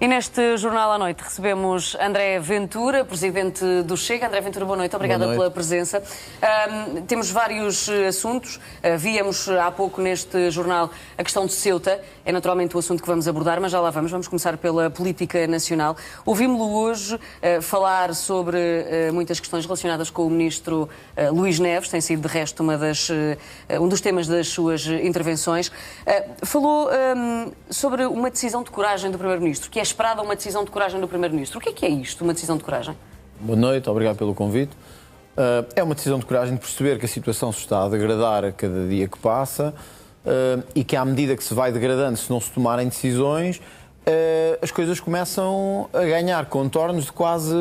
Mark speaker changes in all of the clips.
Speaker 1: E neste Jornal à Noite recebemos André Ventura, presidente do Chega. André Ventura, boa noite. Obrigada pela presença. Temos vários assuntos. Víamos há pouco neste jornal a questão de Ceuta. É naturalmente o assunto que vamos abordar, mas já lá vamos. Vamos começar pela política nacional. Ouvimos-lo hoje falar sobre muitas questões relacionadas com o ministro Luís Neves. Tem sido, de resto, um dos temas das suas intervenções. Falou sobre uma decisão de coragem do primeiro-ministro, que é esperada uma decisão de coragem do primeiro-ministro. O que é isto, uma decisão de coragem?
Speaker 2: Boa noite, obrigado pelo convite. É uma decisão de coragem de perceber que a situação se está a degradar a cada dia que passa e que, à medida que se vai degradando, se não se tomarem decisões, as coisas começam a ganhar contornos de quase,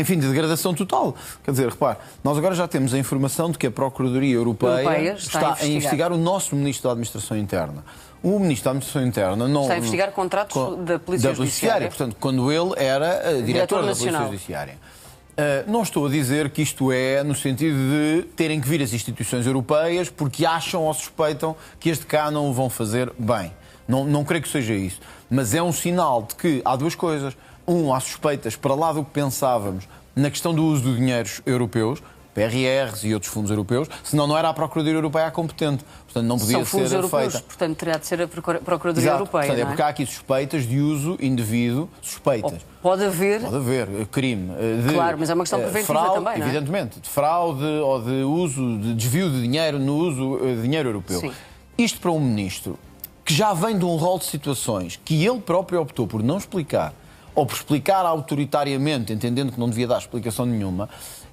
Speaker 2: enfim, de degradação total. Quer dizer, repare, nós agora já temos a informação de que a Procuradoria Europeia está a investigar o nosso Ministro da Administração Interna. O Ministro da Administração Interna não...
Speaker 1: Está a investigar contratos da Polícia Judiciária.
Speaker 2: Portanto, quando ele era diretor da Polícia Judiciária. Não estou a dizer que isto é no sentido de terem que vir as instituições europeias porque acham ou suspeitam que este cá não o vão fazer bem. Não creio que seja isso. Mas é um sinal de que há duas coisas. Há suspeitas para lá do que pensávamos na questão do uso de dinheiros europeus, PRRs e outros fundos europeus, senão não era a Procuradoria Europeia a competente. Portanto, não podia ser feita.
Speaker 1: São fundos europeus, portanto, terá de ser a Procuradoria Europeia.
Speaker 2: Portanto, é porque há aqui suspeitas de uso indevido, suspeitas.
Speaker 1: Pode haver
Speaker 2: crime.
Speaker 1: Claro, mas é uma questão preventiva
Speaker 2: fraude,
Speaker 1: também, não é?
Speaker 2: Evidentemente, de fraude ou de uso, de desvio de dinheiro no uso de dinheiro europeu.
Speaker 1: Sim.
Speaker 2: Isto para um ministro que já vem de um rol de situações que ele próprio optou por não explicar, ou por explicar autoritariamente, entendendo que não devia dar explicação nenhuma,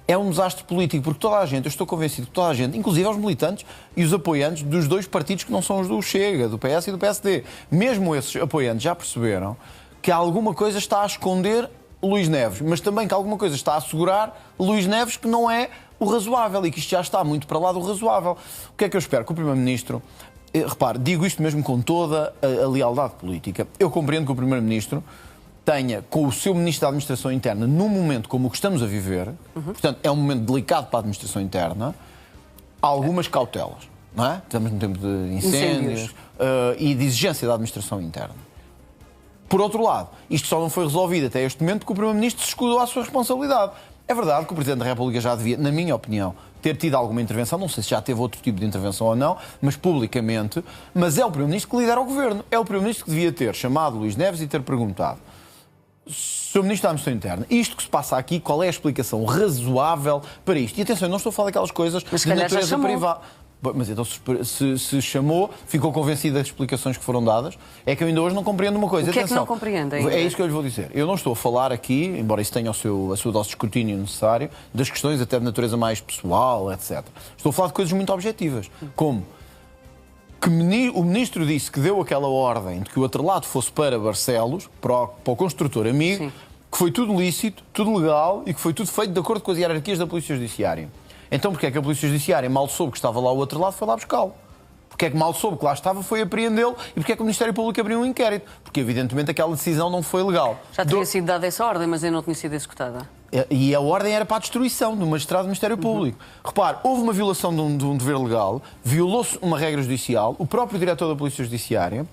Speaker 2: é um desastre político, porque toda a gente, eu estou convencido que toda a gente, inclusive os militantes e os apoiantes dos dois partidos que não são os do Chega, do PS e do PSD, mesmo esses apoiantes já perceberam que alguma coisa está a esconder Luís Neves, mas também que alguma coisa está a assegurar Luís Neves que não é o razoável e que isto já está muito para lá do razoável. O que é que eu espero? Que o Primeiro-Ministro... Repare, digo isto mesmo com toda a lealdade política. Eu compreendo que o Primeiro-Ministro tenha, com o seu Ministro da Administração Interna, num momento como o que estamos a viver, portanto, é um momento delicado para a Administração Interna, algumas cautelas, não é? Estamos num tempo de incêndios. E de exigência da Administração Interna. Por outro lado, isto só não foi resolvido até este momento porque o Primeiro-Ministro se escudou à sua responsabilidade. É verdade que o Presidente da República já devia, na minha opinião, ter tido alguma intervenção, não sei se já teve outro tipo de intervenção ou não, mas publicamente, mas é o Primeiro-Ministro que lidera o Governo. É o Primeiro-Ministro que devia ter chamado Luís Neves e ter perguntado: Sr. Ministro da Administração Interna, isto que se passa aqui, qual é a explicação razoável para isto? E atenção, eu não estou a falar daquelas coisas de natureza privada. Mas então, se chamou, ficou convencido das explicações que foram dadas, é que eu ainda hoje não compreendo uma coisa.
Speaker 1: O que é que não compreende ainda?
Speaker 2: É isso que eu lhe vou dizer. Eu não estou a falar aqui, embora isso tenha a sua dose de escrutínio necessário, das questões até de natureza mais pessoal, etc. Estou a falar de coisas muito objetivas, como que o Ministro disse que deu aquela ordem de que o atrelado fosse para Barcelos, para o construtor amigo, sim, que foi tudo lícito, tudo legal e que foi tudo feito de acordo com as hierarquias da Polícia Judiciária. Então, porque é que a Polícia Judiciária mal soube que estava lá o outro lado, foi lá buscá-lo? Porque é que mal soube que lá estava, foi apreendê-lo? E porque é que o Ministério Público abriu um inquérito? Porque, evidentemente, aquela decisão não foi legal.
Speaker 1: Já tinha sido dada essa ordem, mas ainda não tinha sido executada.
Speaker 2: E a ordem era para a destruição do magistrado do Ministério Público. Repare, houve uma violação de um dever legal, violou-se uma regra judicial, o próprio diretor da Polícia Judiciária,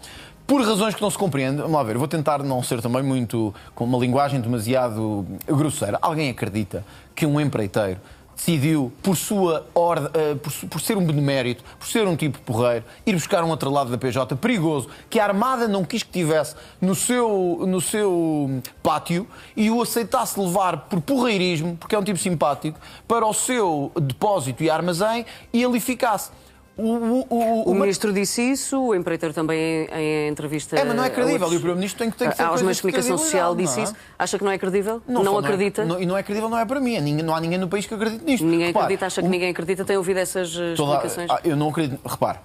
Speaker 2: por razões que não se compreende. Vamos lá ver, eu vou tentar não ser também muito, com uma linguagem demasiado grosseira. Alguém acredita que um empreiteiro decidiu, por ser um benemérito, por ser um tipo porreiro, ir buscar um atrelado da PJ perigoso, que a Armada não quis que tivesse no seu pátio, e o aceitasse levar por porreirismo, porque é um tipo simpático, para o seu depósito e armazém, e ali ficasse.
Speaker 1: O Ministro disse isso, o empreiteiro também em entrevista...
Speaker 2: mas não é credível, e o Primeiro-Ministro tem que ter
Speaker 1: aos meios de comunicação social disse isso. Acha que não é credível? Não acredita?
Speaker 2: E não é credível, não é para mim. Não há ninguém no país que acredite nisto.
Speaker 1: Ninguém acredita, acha que ninguém acredita? Tem ouvido essas explicações?
Speaker 2: Eu não acredito. Repare,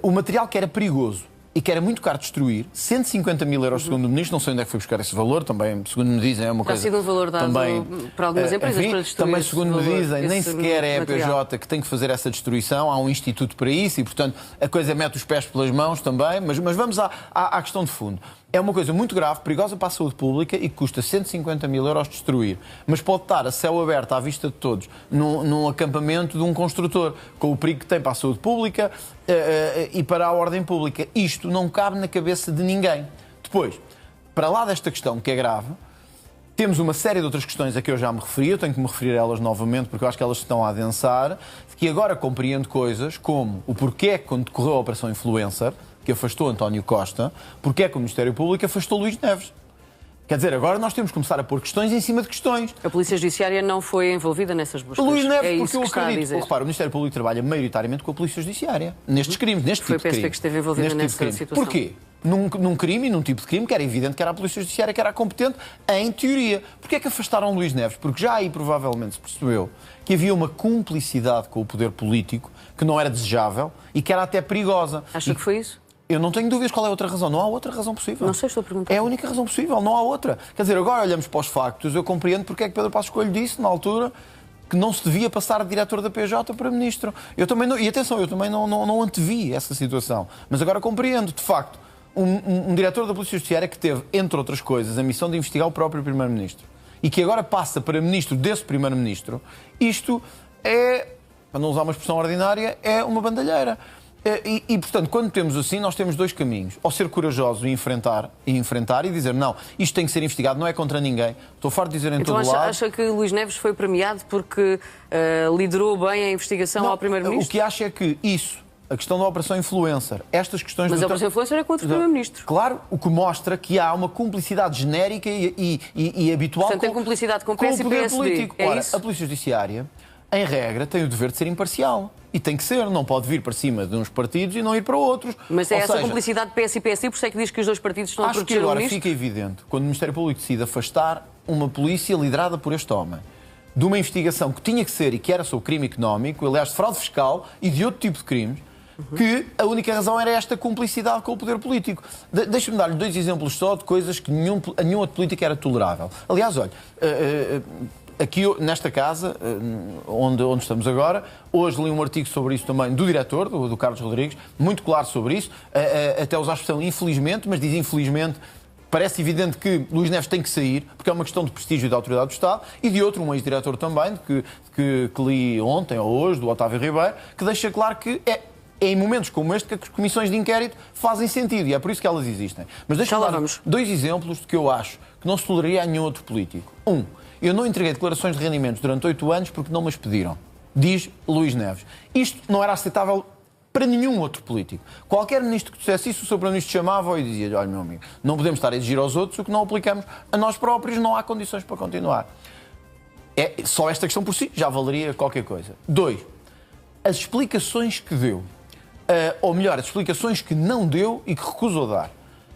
Speaker 2: o material que era perigoso e que era muito caro destruir, 150 mil euros segundo o Ministro, não sei onde é que foi buscar esse valor, também, segundo me dizem, é uma coisa...
Speaker 1: Já sido um valor dado também, para algumas empresas,
Speaker 2: enfim,
Speaker 1: para destruir.
Speaker 2: Também, segundo me dizem, nem sequer é a PJ que tem que fazer essa destruição, há um instituto para isso e, portanto, a coisa mete os pés pelas mãos também, mas vamos à questão de fundo. É uma coisa muito grave, perigosa para a saúde pública e que custa 150 mil euros destruir. Mas pode estar a céu aberto à vista de todos num acampamento de um construtor, com o perigo que tem para a saúde pública e para a ordem pública. Isto não cabe na cabeça de ninguém. Depois, para lá desta questão, que é grave, temos uma série de outras questões a que eu já me referi, eu tenho que me referir a elas novamente, porque eu acho que elas estão a adensar, que agora compreendo coisas como o porquê que, quando decorreu a Operação Influencer, que afastou António Costa, porque é que o Ministério Público afastou Luís Neves. Quer dizer, agora nós temos que começar a pôr questões em cima de questões.
Speaker 1: A Polícia Judiciária não foi envolvida nessas buscas.
Speaker 2: Luís Neves, porque eu acredito. Repara, o Ministério Público trabalha maioritariamente com a Polícia Judiciária. Nestes crimes, neste tipo de crime.
Speaker 1: Foi a PSP que esteve envolvida nessa situação.
Speaker 2: Porquê? Num crime e num tipo de crime que era evidente que era a Polícia Judiciária que era a competente, em teoria. Porquê é que afastaram Luís Neves? Porque já aí provavelmente se percebeu que havia uma cumplicidade com o poder político que não era desejável e que era até perigosa.
Speaker 1: Acha que foi isso?
Speaker 2: Eu não tenho dúvidas qual é a outra razão. Não há outra razão possível.
Speaker 1: Não sei, estou a perguntar.
Speaker 2: É a única razão possível, não há outra. Quer dizer, agora olhamos para os factos, eu compreendo porque é que Pedro Passos Coelho disse, na altura, que não se devia passar de diretor da PJ para ministro. Eu também não, e atenção, eu também não antevi essa situação. Mas agora compreendo, de facto, um diretor da Polícia Judiciária que teve, entre outras coisas, a missão de investigar o próprio Primeiro-Ministro e que agora passa para ministro desse Primeiro-Ministro, isto é, para não usar uma expressão ordinária, é uma bandalheira. Portanto, quando temos assim, nós temos dois caminhos. Ou ser corajoso e enfrentar e dizer, não, isto tem que ser investigado, não é contra ninguém. Estou farto de dizer em todo lado.
Speaker 1: Acha que Luís Neves foi premiado porque liderou bem a investigação ao Primeiro-Ministro?
Speaker 2: O que acho é que isso, a questão da Operação Influencer, estas questões...
Speaker 1: Mas a Operação Influencer é contra o Primeiro-Ministro.
Speaker 2: Claro, o que mostra que há uma cumplicidade genérica e habitual.
Speaker 1: Portanto, tem cumplicidade com o PS e
Speaker 2: poder
Speaker 1: PSD.
Speaker 2: político.
Speaker 1: É
Speaker 2: Ora,
Speaker 1: isso?
Speaker 2: a Polícia Judiciária, em regra, tem o dever de ser imparcial. E tem que ser, não pode vir para cima de uns partidos e não ir para outros.
Speaker 1: Mas é essa cumplicidade de PS e PSD, por isso é que diz que os dois partidos estão a proteger o ministro?
Speaker 2: Acho que agora fica evidente, quando o Ministério Público decide afastar uma polícia liderada por este homem, de uma investigação que tinha que ser e que era sobre crime económico, aliás, de fraude fiscal e de outro tipo de crimes, que a única razão era esta cumplicidade com o poder político. Deixa-me dar-lhe dois exemplos só de coisas que nenhum outro político era tolerável. Aliás, olha... Aqui, nesta casa, onde estamos agora, hoje li um artigo sobre isso também do diretor, do Carlos Rodrigues, muito claro sobre isso, até usar a expressão infelizmente, mas diz infelizmente, parece evidente que Luís Neves tem que sair, porque é uma questão de prestígio da autoridade do Estado, e de outro, um ex-diretor também, que li ontem ou hoje, do Otávio Ribeiro, que deixa claro que é em momentos como este que as comissões de inquérito fazem sentido, e é por isso que elas existem. Mas deixa-me dar dois exemplos de que eu acho que não se toleraria a nenhum outro político. Eu não entreguei declarações de rendimentos durante 8 anos porque não me as pediram. Diz Luís Neves. Isto não era aceitável para nenhum outro político. Qualquer ministro que dissesse isso, o seu Primeiro-Ministro chamava e dizia: olha, meu amigo, não podemos estar a exigir aos outros o que não aplicamos a nós próprios, não há condições para continuar. Só esta questão por si já valeria qualquer coisa. 2. As explicações que deu, ou melhor, as explicações que não deu e que recusou dar,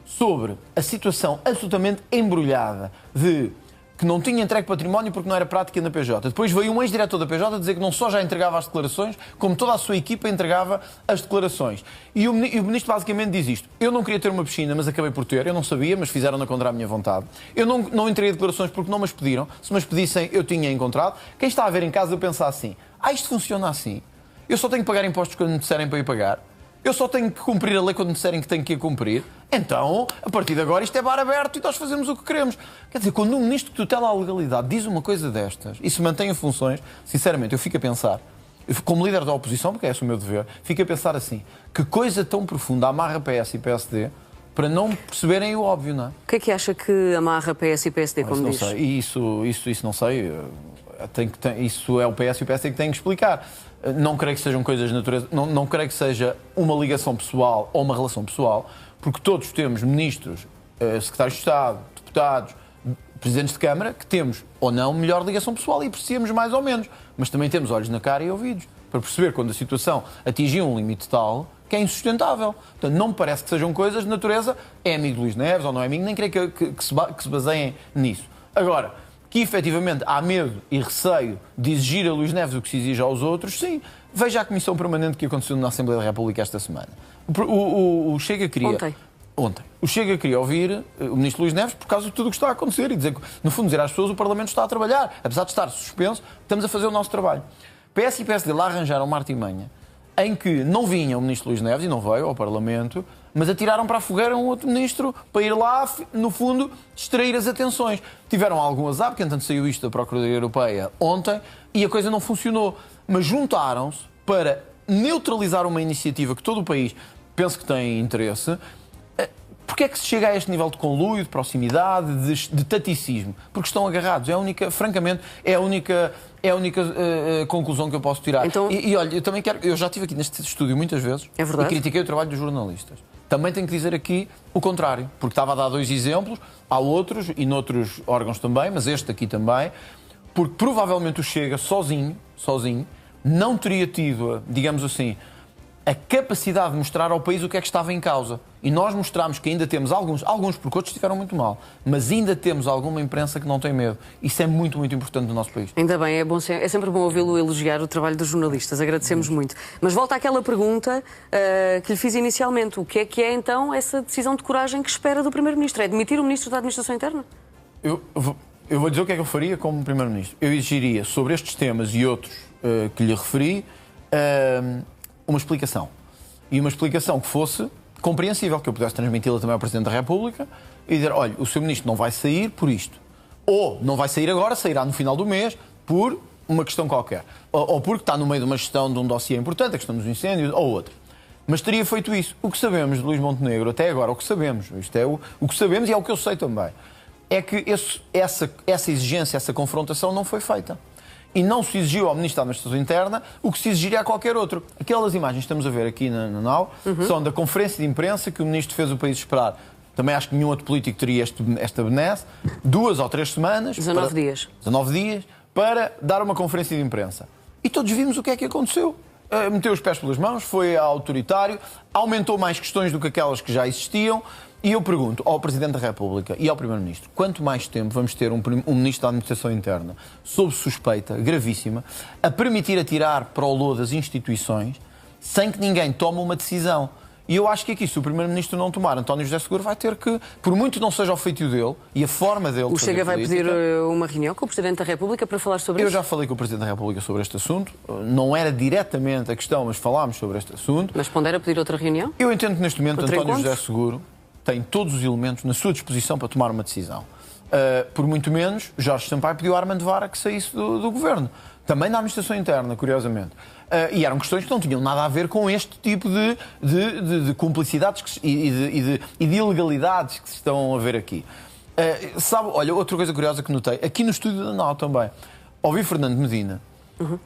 Speaker 2: sobre a situação absolutamente embrulhada de que não tinha entregue património porque não era prática na PJ. Depois veio um ex-diretor da PJ dizer que não só já entregava as declarações, como toda a sua equipa entregava as declarações. E o ministro basicamente diz isto: eu não queria ter uma piscina, mas acabei por ter, eu não sabia, mas fizeram-na contra a minha vontade. Eu não entreguei declarações porque não me as pediram, se me as pedissem eu tinha encontrado. Quem está a ver em casa pensa assim: isto funciona assim, eu só tenho que pagar impostos quando me disserem para ir pagar, eu só tenho que cumprir a lei quando me disserem que tenho que ir cumprir. Então, a partir de agora, isto é bar aberto e nós fazemos o que queremos. Quer dizer, quando um ministro que tutela a legalidade diz uma coisa destas e se mantém em funções, sinceramente, eu fico a pensar, como líder da oposição, porque é esse o meu dever, fico a pensar assim: que coisa tão profunda amarra PS e PSD para não perceberem o óbvio, não é?
Speaker 1: O que é que acha que amarra PS e PSD, como diz?
Speaker 2: Não sei. Isso não sei. Isso é o PS e o PSD que têm que explicar. Não creio que sejam coisas de natureza... Não creio que seja uma ligação pessoal ou uma relação pessoal, porque todos temos ministros, secretários de Estado, deputados, presidentes de Câmara, que temos ou não melhor ligação pessoal e apreciamos mais ou menos. Mas também temos olhos na cara e ouvidos para perceber quando a situação atingiu um limite tal que é insustentável. Portanto, não me parece que sejam coisas de natureza é amigo de Luís Neves ou não é amigo, nem creio que se baseiem nisso. Agora, que efetivamente há medo e receio de exigir a Luís Neves o que se exige aos outros, sim. Veja a comissão permanente que aconteceu na Assembleia da República esta semana. O Chega queria... Ontem. O Chega queria ouvir o ministro Luís Neves por causa de tudo o que está a acontecer e dizer que, no fundo, dizer às pessoas: o Parlamento está a trabalhar. Apesar de estar suspenso, estamos a fazer o nosso trabalho. PS e PSD lá arranjaram uma artimanha em que não vinha o ministro Luís Neves, e não veio ao Parlamento, mas atiraram para a fogueira um outro ministro para ir lá, no fundo, distrair as atenções. Tiveram algum azar, porque entanto saiu isto da Procuradoria Europeia ontem, e a coisa não funcionou. Mas juntaram-se para neutralizar uma iniciativa que todo o país penso que tem interesse, Porquê é que se chega a este nível de conluio, de proximidade, de taticismo? Porque estão agarrados. É a única, francamente, é a única conclusão que eu posso tirar.
Speaker 1: Então...
Speaker 2: E olha, eu também quero... Eu já estive aqui neste estúdio muitas vezes
Speaker 1: e
Speaker 2: critiquei o trabalho dos jornalistas. Também tenho que dizer aqui o contrário, porque estava a dar 2 exemplos, há outros, e noutros órgãos também, mas este aqui também, porque provavelmente o Chega, sozinho, não teria tido, digamos assim, a capacidade de mostrar ao país o que é que estava em causa. E nós mostramos que ainda temos alguns porque outros estiveram muito mal, mas ainda temos alguma imprensa que não tem medo. Isso é muito, muito importante no nosso país.
Speaker 1: Ainda bem, é sempre bom ouvi-lo elogiar o trabalho dos jornalistas, agradecemos muito. Mas volta àquela pergunta que lhe fiz inicialmente. O que é então essa decisão de coragem que espera do Primeiro-Ministro? É demitir o Ministro da Administração Interna?
Speaker 2: Eu vou dizer o que é que eu faria como Primeiro-Ministro. Eu exigiria, sobre estes temas e outros que lhe referi, uma explicação. E uma explicação que fosse compreensível, que eu pudesse transmiti-la também ao Presidente da República e dizer, olha, o Sr. Ministro não vai sair por isto. Ou não vai sair agora, sairá no final do mês por uma questão qualquer. Ou porque está no meio de uma gestão de um dossiê importante, a questão dos incêndios, ou outra. Mas teria feito isso. O que sabemos de Luís Montenegro, até agora, o que sabemos, isto é o que sabemos e é o que eu sei também, é que essa exigência, essa confrontação não foi feita. E não se exigiu ao Ministro da Administração Interna o que se exigiria a qualquer outro. Aquelas imagens que estamos a ver aqui na NAU são da conferência de imprensa que o Ministro fez o país esperar. Também acho que nenhum outro político teria esta benesse. 2 ou 3 semanas...
Speaker 1: 19 dias.
Speaker 2: 19 dias para dar uma conferência de imprensa. E todos vimos o que é que aconteceu. Meteu os pés pelas mãos, foi autoritário, aumentou mais questões do que aquelas que já existiam. E eu pergunto ao Presidente da República e ao Primeiro-Ministro, quanto mais tempo vamos ter um Ministro da Administração Interna sob suspeita gravíssima, a permitir atirar para o lodo das instituições, sem que ninguém tome uma decisão? E eu acho que aqui, se o Primeiro-Ministro não tomar, António José Seguro vai ter que, por muito não seja o feitio dele e a forma dele...
Speaker 1: O Chega vai pedir uma reunião com o Presidente da República para falar sobre isso?
Speaker 2: Eu já falei com o Presidente da República sobre este assunto. Não era diretamente a questão, mas falámos sobre este assunto.
Speaker 1: Mas pondera pedir outra reunião?
Speaker 2: Eu entendo que neste momento António José Seguro tem todos os elementos na sua disposição para tomar uma decisão. Por muito menos, Jorge Sampaio pediu a Armando Vara que saísse do governo. Também da Administração Interna, curiosamente. E eram questões que não tinham nada a ver com este tipo de cumplicidades e de ilegalidades que se estão a ver aqui. Sabe, olha, outra coisa curiosa que notei, aqui no estúdio da NAU também, ouvi Fernando Medina,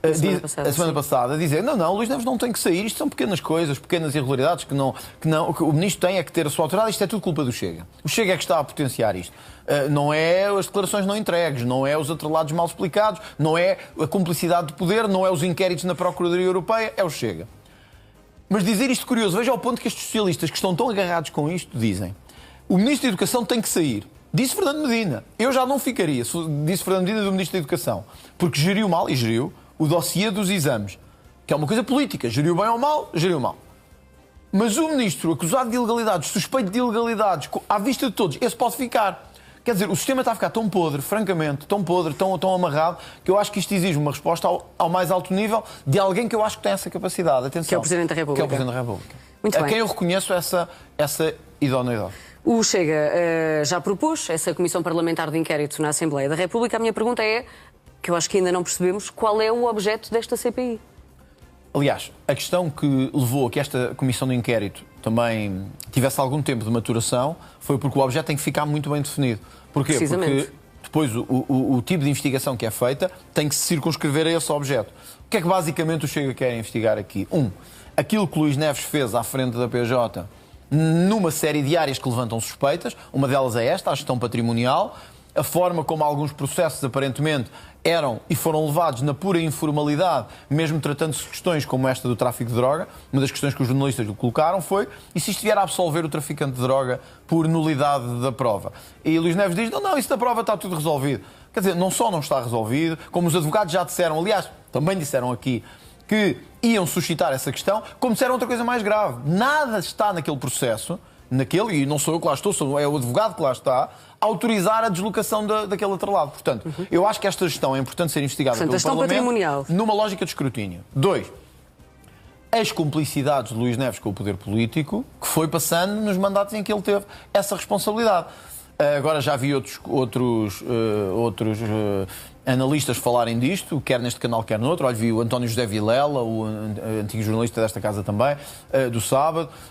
Speaker 2: a semana passada dizer, não, Luís Neves não tem que sair, isto são pequenas coisas, pequenas irregularidades que o Ministro tem é que ter a sua autoridade, isto é tudo culpa do Chega. O Chega é que está a potenciar isto. Não é as declarações não entregues, não é os atrelados mal explicados, não é a cumplicidade de poder, não é os inquéritos na Procuradoria Europeia, é o Chega. Mas dizer isto curioso, veja ao ponto que estes socialistas que estão tão agarrados com isto dizem, o Ministro da Educação tem que sair. Disse Fernando Medina. Eu já não ficaria, disse Fernando Medina do Ministro da Educação, porque geriu mal, e geriu, o dossiê dos exames, que é uma coisa política. Geriu bem ou mal, geriu mal. Mas o Ministro acusado de ilegalidades, suspeito de ilegalidades, à vista de todos, esse pode ficar. Quer dizer, o sistema está a ficar tão podre, francamente, tão podre, tão amarrado, que eu acho que isto exige uma resposta ao mais alto nível de alguém que eu acho que tem essa capacidade. Atenção,
Speaker 1: que é o Presidente da República.
Speaker 2: Que é o Presidente da República.
Speaker 1: Muito bem.
Speaker 2: A quem eu reconheço essa idoneidade.
Speaker 1: O Chega já propôs essa Comissão Parlamentar de Inquérito na Assembleia da República. A minha pergunta é, que eu acho que ainda não percebemos, qual é o objeto desta CPI?
Speaker 2: Aliás, a questão que levou a que esta Comissão de Inquérito também tivesse algum tempo de maturação foi porque o objeto tem que ficar muito bem definido. Porquê? Porque depois o tipo de investigação que é feita tem que se circunscrever a esse objeto. O que é que basicamente o Chega quer investigar aqui? Aquilo que Luís Neves fez à frente da PJ numa série de áreas que levantam suspeitas, uma delas é esta, a gestão patrimonial, a forma como alguns processos aparentemente eram e foram levados na pura informalidade, mesmo tratando-se de questões como esta do tráfico de droga. Uma das questões que os jornalistas lhe colocaram foi e se isto vier a absolver o traficante de droga por nulidade da prova. E Luís Neves diz, não, isso da prova está tudo resolvido. Quer dizer, não só não está resolvido, como os advogados já disseram, aliás, também disseram aqui, que iam suscitar essa questão, como disseram outra coisa mais grave. Nada está naquele processo, e não sou eu que lá estou, é o advogado que lá está, a autorizar a deslocação daquele outro lado. Portanto, eu acho que esta gestão é importante ser investigada pelo Parlamento numa lógica de escrutínio. 2. As cumplicidades de Luís Neves com o poder político, que foi passando nos mandatos em que ele teve essa responsabilidade. Agora já vi outros analistas falarem disto, quer neste canal, quer no outro. Olha, vi o António José Vilela, o antigo jornalista desta casa também,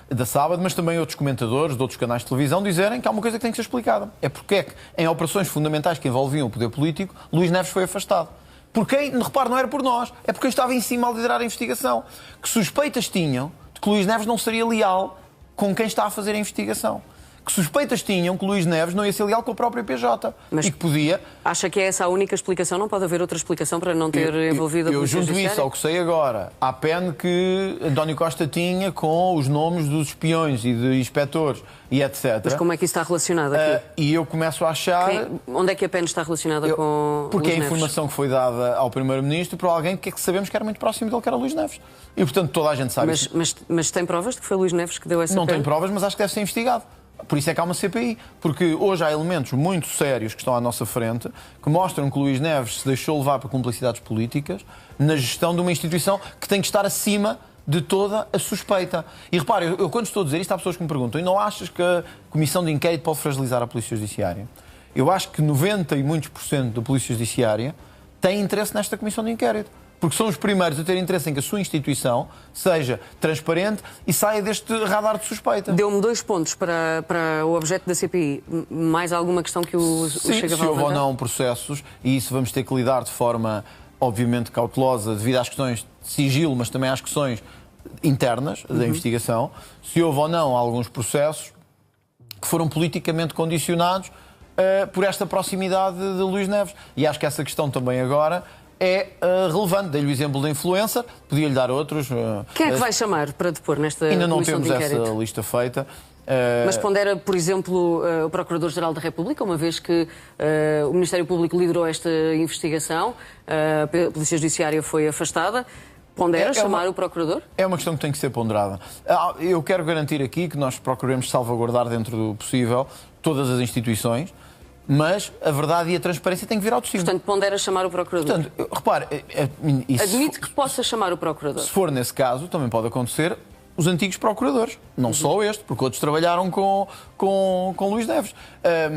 Speaker 2: da Sábado, mas também outros comentadores de outros canais de televisão dizerem que há uma coisa que tem que ser explicada. É porque é que, em operações fundamentais que envolviam o poder político, Luís Neves foi afastado. Por quem? Repare, não era por nós. É porque estava em cima a liderar a investigação. Que suspeitas tinham de que Luís Neves não seria leal com quem está a fazer a investigação. Que suspeitas tinham que Luís Neves não ia ser leal com a própria PJ.
Speaker 1: Mas
Speaker 2: e que podia...
Speaker 1: Acha que é essa a única explicação? Não pode haver outra explicação para não ter envolvido a Polícia
Speaker 2: Judiciária? Eu junto isso ao que sei agora. À PEN que António Costa tinha com os nomes dos espiões e de inspectores e etc.
Speaker 1: Mas como é que isso está relacionado aqui?
Speaker 2: E eu começo a achar...
Speaker 1: Onde é que a PEN está relacionada com
Speaker 2: Porque
Speaker 1: Luís
Speaker 2: é a informação que foi dada ao Primeiro-Ministro por alguém que sabemos que era muito próximo dele, que era Luís Neves. E, portanto, toda a gente sabe isso.
Speaker 1: Mas tem provas de que foi Luís Neves que deu essa
Speaker 2: Não
Speaker 1: PEN?
Speaker 2: tem provas, mas acho que deve ser investigado. Por isso é que há uma CPI, porque hoje há elementos muito sérios que estão à nossa frente que mostram que Luís Neves se deixou levar por cumplicidades políticas na gestão de uma instituição que tem que estar acima de toda a suspeita. E repare, eu quando estou a dizer isto, há pessoas que me perguntam: e não achas que a Comissão de Inquérito pode fragilizar a Polícia Judiciária? Eu acho que 90 e muitos por cento da Polícia Judiciária tem interesse nesta Comissão de Inquérito. Porque são os primeiros a ter interesse em que a sua instituição seja transparente e saia deste radar de suspeita.
Speaker 1: Deu-me 2 pontos para o objeto da CPI. Mais alguma questão que o Chega a
Speaker 2: se houve ou não processos, e isso vamos ter que lidar de forma, obviamente, cautelosa, devido às questões de sigilo, mas também às questões internas da investigação, se houve ou não alguns processos que foram politicamente condicionados por esta proximidade de Luís Neves. E acho que essa questão também agora é relevante. Dei-lhe o exemplo da influencer, podia-lhe dar outros.
Speaker 1: Quem é que vai chamar para depor nesta
Speaker 2: Ainda não
Speaker 1: comissão
Speaker 2: temos
Speaker 1: de inquérito?
Speaker 2: essa lista feita.
Speaker 1: Mas pondera, por exemplo, o Procurador-Geral da República, uma vez que o Ministério Público liderou esta investigação, a Polícia Judiciária foi afastada. Pondera chamar o Procurador? É
Speaker 2: uma questão que tem que ser ponderada. Eu quero garantir aqui que nós procuremos salvaguardar dentro do possível todas as instituições, mas a verdade e a transparência têm que vir ao de cima.
Speaker 1: Portanto, pondera chamar o Procurador.
Speaker 2: Portanto, repare...
Speaker 1: Admite que possa chamar o Procurador.
Speaker 2: Se for nesse caso, também pode acontecer os antigos procuradores. Não só este, porque outros trabalharam com Luís Neves.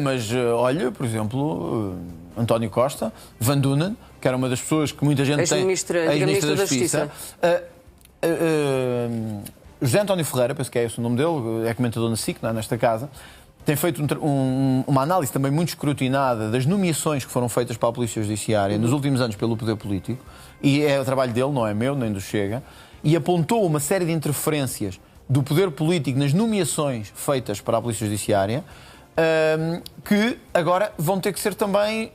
Speaker 2: Mas, olha, por exemplo, António Costa, Van Dunen, que era uma das pessoas que muita gente tem...
Speaker 1: Ex-Ministro da Justiça.
Speaker 2: José António Ferreira, penso que é esse o nome dele, é comentador na SIC, nesta casa, tem feito uma análise também muito escrutinada das nomeações que foram feitas para a Polícia Judiciária nos últimos anos pelo poder político, e é o trabalho dele, não é meu, nem do Chega, e apontou uma série de interferências do poder político nas nomeações feitas para a Polícia Judiciária, que agora vão ter que ser também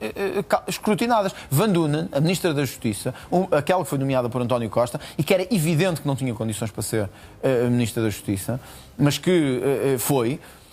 Speaker 2: escrutinadas. Van Dunen, a Ministra da Justiça, aquela que foi nomeada por António Costa e que era evidente que não tinha condições para ser Ministra da Justiça, mas que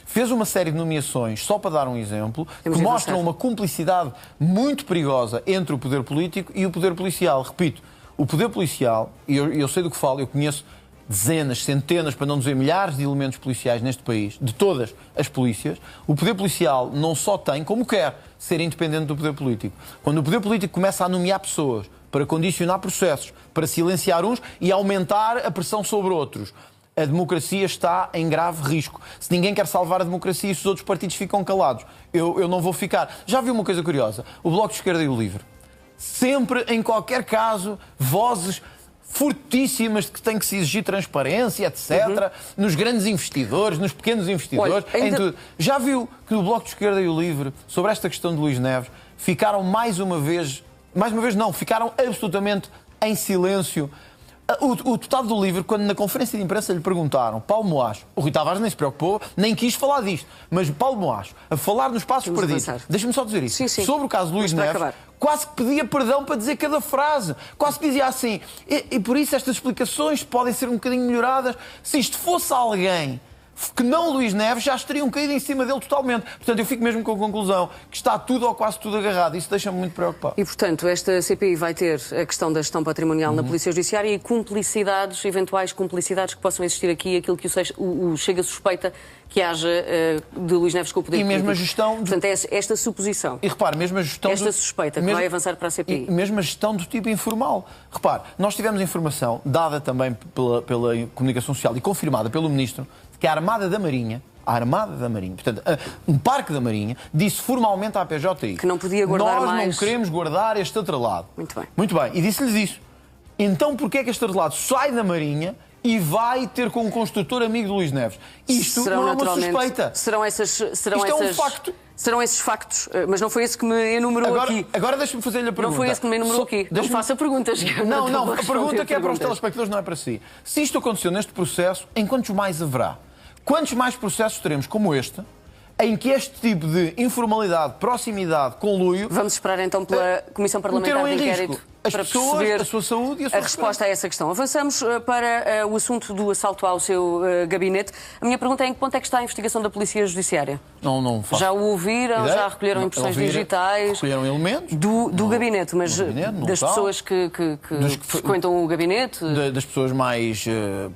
Speaker 2: fez uma série de nomeações, só para dar um exemplo, que mostram uma cumplicidade muito perigosa entre o poder político e o poder policial. Repito, o poder policial, e eu sei do que falo, eu conheço dezenas, centenas, para não dizer milhares de elementos policiais neste país, de todas as polícias. O poder policial não só tem, como quer, ser independente do poder político. Quando o poder político começa a nomear pessoas para condicionar processos, para silenciar uns e aumentar a pressão sobre outros, a democracia está em grave risco. Se ninguém quer salvar a democracia e se os outros partidos ficam calados, eu não vou ficar. Já vi uma coisa curiosa? O Bloco de Esquerda e o LIVRE. Sempre, em qualquer caso, vozes fortíssimas de que tem que se exigir transparência, etc., nos grandes investidores, nos pequenos investidores, em tudo. Já viu que o Bloco de Esquerda e o LIVRE, sobre esta questão de Luís Neves, ficaram ficaram absolutamente em silêncio. O deputado do LIVRE, quando na conferência de imprensa lhe perguntaram, Paulo Moacho, o Rui Tavares nem se preocupou, nem quis falar disto, mas Paulo Moacho, a falar nos passos perdidos, deixa-me só dizer isso,
Speaker 1: sim.
Speaker 2: sobre o caso de Luís Neves, quase que pedia perdão para dizer cada frase, quase que dizia assim, e por isso estas explicações podem ser um bocadinho melhoradas. Se isto fosse alguém que não Luís Neves, já estariam caído em cima dele totalmente. Portanto, eu fico mesmo com a conclusão que está tudo ou quase tudo agarrado. Isso deixa-me muito preocupado.
Speaker 1: E, portanto, esta CPI vai ter a questão da gestão patrimonial na Polícia Judiciária e cumplicidades, eventuais cumplicidades que possam existir aqui, aquilo que o Chega suspeita que haja de Luís Neves com o poder político.
Speaker 2: E mesmo a gestão...
Speaker 1: Portanto, é esta suposição.
Speaker 2: E repare, mesmo a gestão...
Speaker 1: Esta suspeita que vai avançar para a CPI.
Speaker 2: E mesmo a gestão do tipo informal. Repare, nós tivemos informação dada também pela comunicação social e confirmada pelo Ministro, que a Armada da Marinha, a Armada da Marinha, portanto, um parque da Marinha, disse formalmente à PJI
Speaker 1: que não podia guardar
Speaker 2: nós
Speaker 1: mais.
Speaker 2: não queremos guardar este atrelado.
Speaker 1: Muito bem.
Speaker 2: Muito bem. E disse-lhes isso. Então, porquê é que este atrelado sai da Marinha e vai ter com um construtor amigo de Luís Neves? Isto não é uma suspeita.
Speaker 1: Isto
Speaker 2: é um facto.
Speaker 1: Serão esses factos, mas não foi esse que me enumerou aqui.
Speaker 2: Agora deixa-me fazer-lhe a pergunta.
Speaker 1: Não foi esse que me enumerou aqui. Não faça perguntas.
Speaker 2: Não, a pergunta que é para os telespectadores não é para si. Se isto aconteceu neste processo, em quantos mais haverá? Quantos mais processos teremos como este, em que este tipo de informalidade, proximidade, conluio...
Speaker 1: Vamos esperar então pela Comissão Parlamentar de Inquérito para perceber
Speaker 2: a sua saúde e a sua
Speaker 1: resposta a essa questão. Avançamos para o assunto do assalto ao seu gabinete. A minha pergunta é em que ponto é que está a investigação da Polícia Judiciária?
Speaker 2: Não faço.
Speaker 1: Já o ouviram?
Speaker 2: Ideia?
Speaker 1: Já recolheram impressões digitais?
Speaker 2: Recolheram elementos?
Speaker 1: Do gabinete, mas das pessoas que frequentam o gabinete?
Speaker 2: Das pessoas mais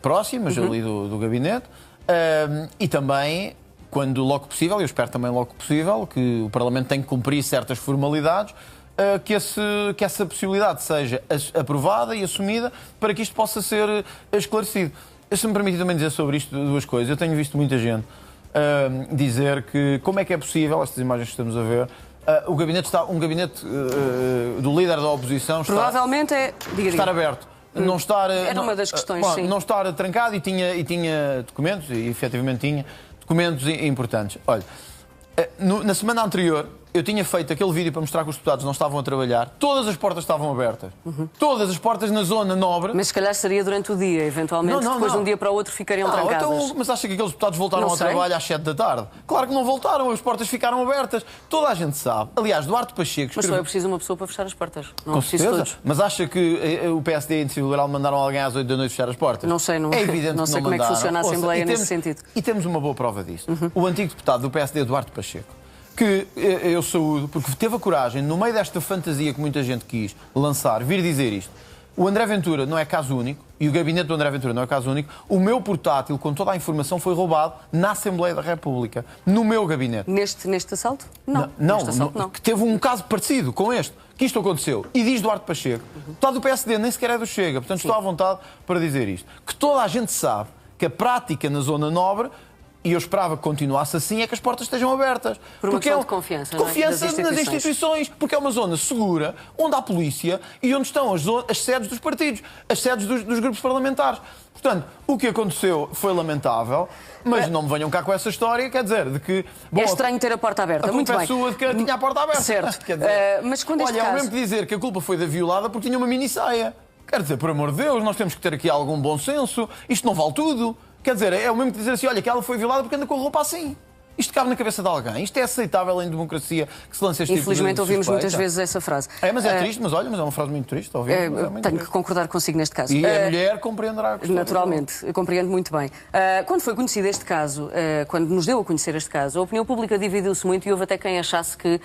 Speaker 2: próximas ali do gabinete. E também... quando logo possível, e eu espero também logo possível, que o Parlamento tem que cumprir certas formalidades, que essa possibilidade seja aprovada e assumida para que isto possa ser esclarecido. Se me permite também dizer sobre isto duas coisas. Eu tenho visto muita gente dizer que como é que é possível, estas imagens que estamos a ver, um gabinete do líder da oposição
Speaker 1: provavelmente estar
Speaker 2: aberto. Não estar,
Speaker 1: era uma das questões, sim.
Speaker 2: Não estar trancado e tinha documentos, e efetivamente tinha documentos importantes. Olha, na semana anterior eu tinha feito aquele vídeo para mostrar que os deputados não estavam a trabalhar. Todas as portas estavam abertas. Todas as portas na zona nobre.
Speaker 1: Mas se calhar seria durante o dia, eventualmente. Depois de um dia para o outro ficariam trancadas.
Speaker 2: Então, mas acha que aqueles deputados voltaram ao trabalho às 7 da tarde? Claro que não voltaram, as portas ficaram abertas. Toda a gente sabe. Aliás, Duarte Pacheco...
Speaker 1: Mas só é preciso uma pessoa para fechar as portas. Não
Speaker 2: com
Speaker 1: é preciso
Speaker 2: certeza.
Speaker 1: todos.
Speaker 2: Mas acha que o PSD e a Iniciativa Liberal mandaram alguém às 8 da noite fechar as portas?
Speaker 1: Não sei,
Speaker 2: é evidente
Speaker 1: não
Speaker 2: que
Speaker 1: sei
Speaker 2: não
Speaker 1: como
Speaker 2: mandaram.
Speaker 1: É que funciona a Assembleia nesse sentido.
Speaker 2: E temos uma boa prova disso. O antigo deputado do PSD, Duarte Pacheco, que eu saúdo, porque teve a coragem, no meio desta fantasia que muita gente quis lançar, vir dizer isto. O André Ventura não é caso único, e o gabinete do André Ventura não é caso único. O meu portátil, com toda a informação, foi roubado na Assembleia da República, no meu gabinete.
Speaker 1: Neste assalto? Não.
Speaker 2: Neste assalto, não. Que teve um caso parecido com este, que isto aconteceu. E diz Duarte Pacheco, deputado do PSD, nem sequer é do Chega, portanto estou à vontade para dizer isto. Que toda a gente sabe que a prática na zona nobre, e eu esperava que continuasse assim, é que as portas estejam abertas.
Speaker 1: Por uma questão de confiança,
Speaker 2: confiança nas instituições. Porque é uma zona segura, onde há polícia e onde estão as sedes dos partidos, as sedes dos grupos parlamentares. Portanto, o que aconteceu foi lamentável, mas não me venham cá com essa história, quer dizer, de que...
Speaker 1: Bom, é estranho ter a porta aberta,
Speaker 2: a
Speaker 1: muito
Speaker 2: culpa
Speaker 1: bem.
Speaker 2: É sua de que tinha a porta aberta.
Speaker 1: Certo.
Speaker 2: Quer dizer,
Speaker 1: mas quando este
Speaker 2: olha, é o mesmo que dizer que a culpa foi da violada porque tinha uma mini-saia. Quer dizer, por amor de Deus, nós temos que ter aqui algum bom senso. Isto não vale tudo. Quer dizer, é o mesmo que dizer assim, olha, que ela foi violada porque anda com a roupa assim. Isto cabe na cabeça de alguém. Isto é aceitável em democracia que se lance este tipo de
Speaker 1: Infelizmente ouvimos muitas vezes essa frase.
Speaker 2: Mas é triste, mas olha, mas é uma frase muito triste.
Speaker 1: Tenho que concordar consigo neste caso.
Speaker 2: E a mulher compreenderá.
Speaker 1: Naturalmente, eu compreendo muito bem. Quando foi conhecido este caso, quando nos deu a conhecer este caso, a opinião pública dividiu-se muito e houve até quem achasse que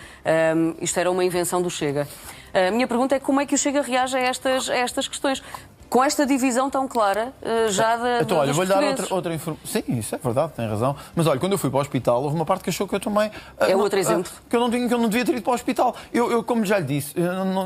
Speaker 1: isto era uma invenção do Chega. A minha pergunta é como é que o Chega reage a estas questões? Com esta divisão tão clara, já da.
Speaker 2: Então, olha, vou-lhe dar outra informação. Sim, isso é verdade, tem razão. Mas olha, quando eu fui para o hospital, houve uma parte que achou que eu também.
Speaker 1: Outro exemplo.
Speaker 2: Que eu não devia ter ido para o hospital. Eu como já lhe disse,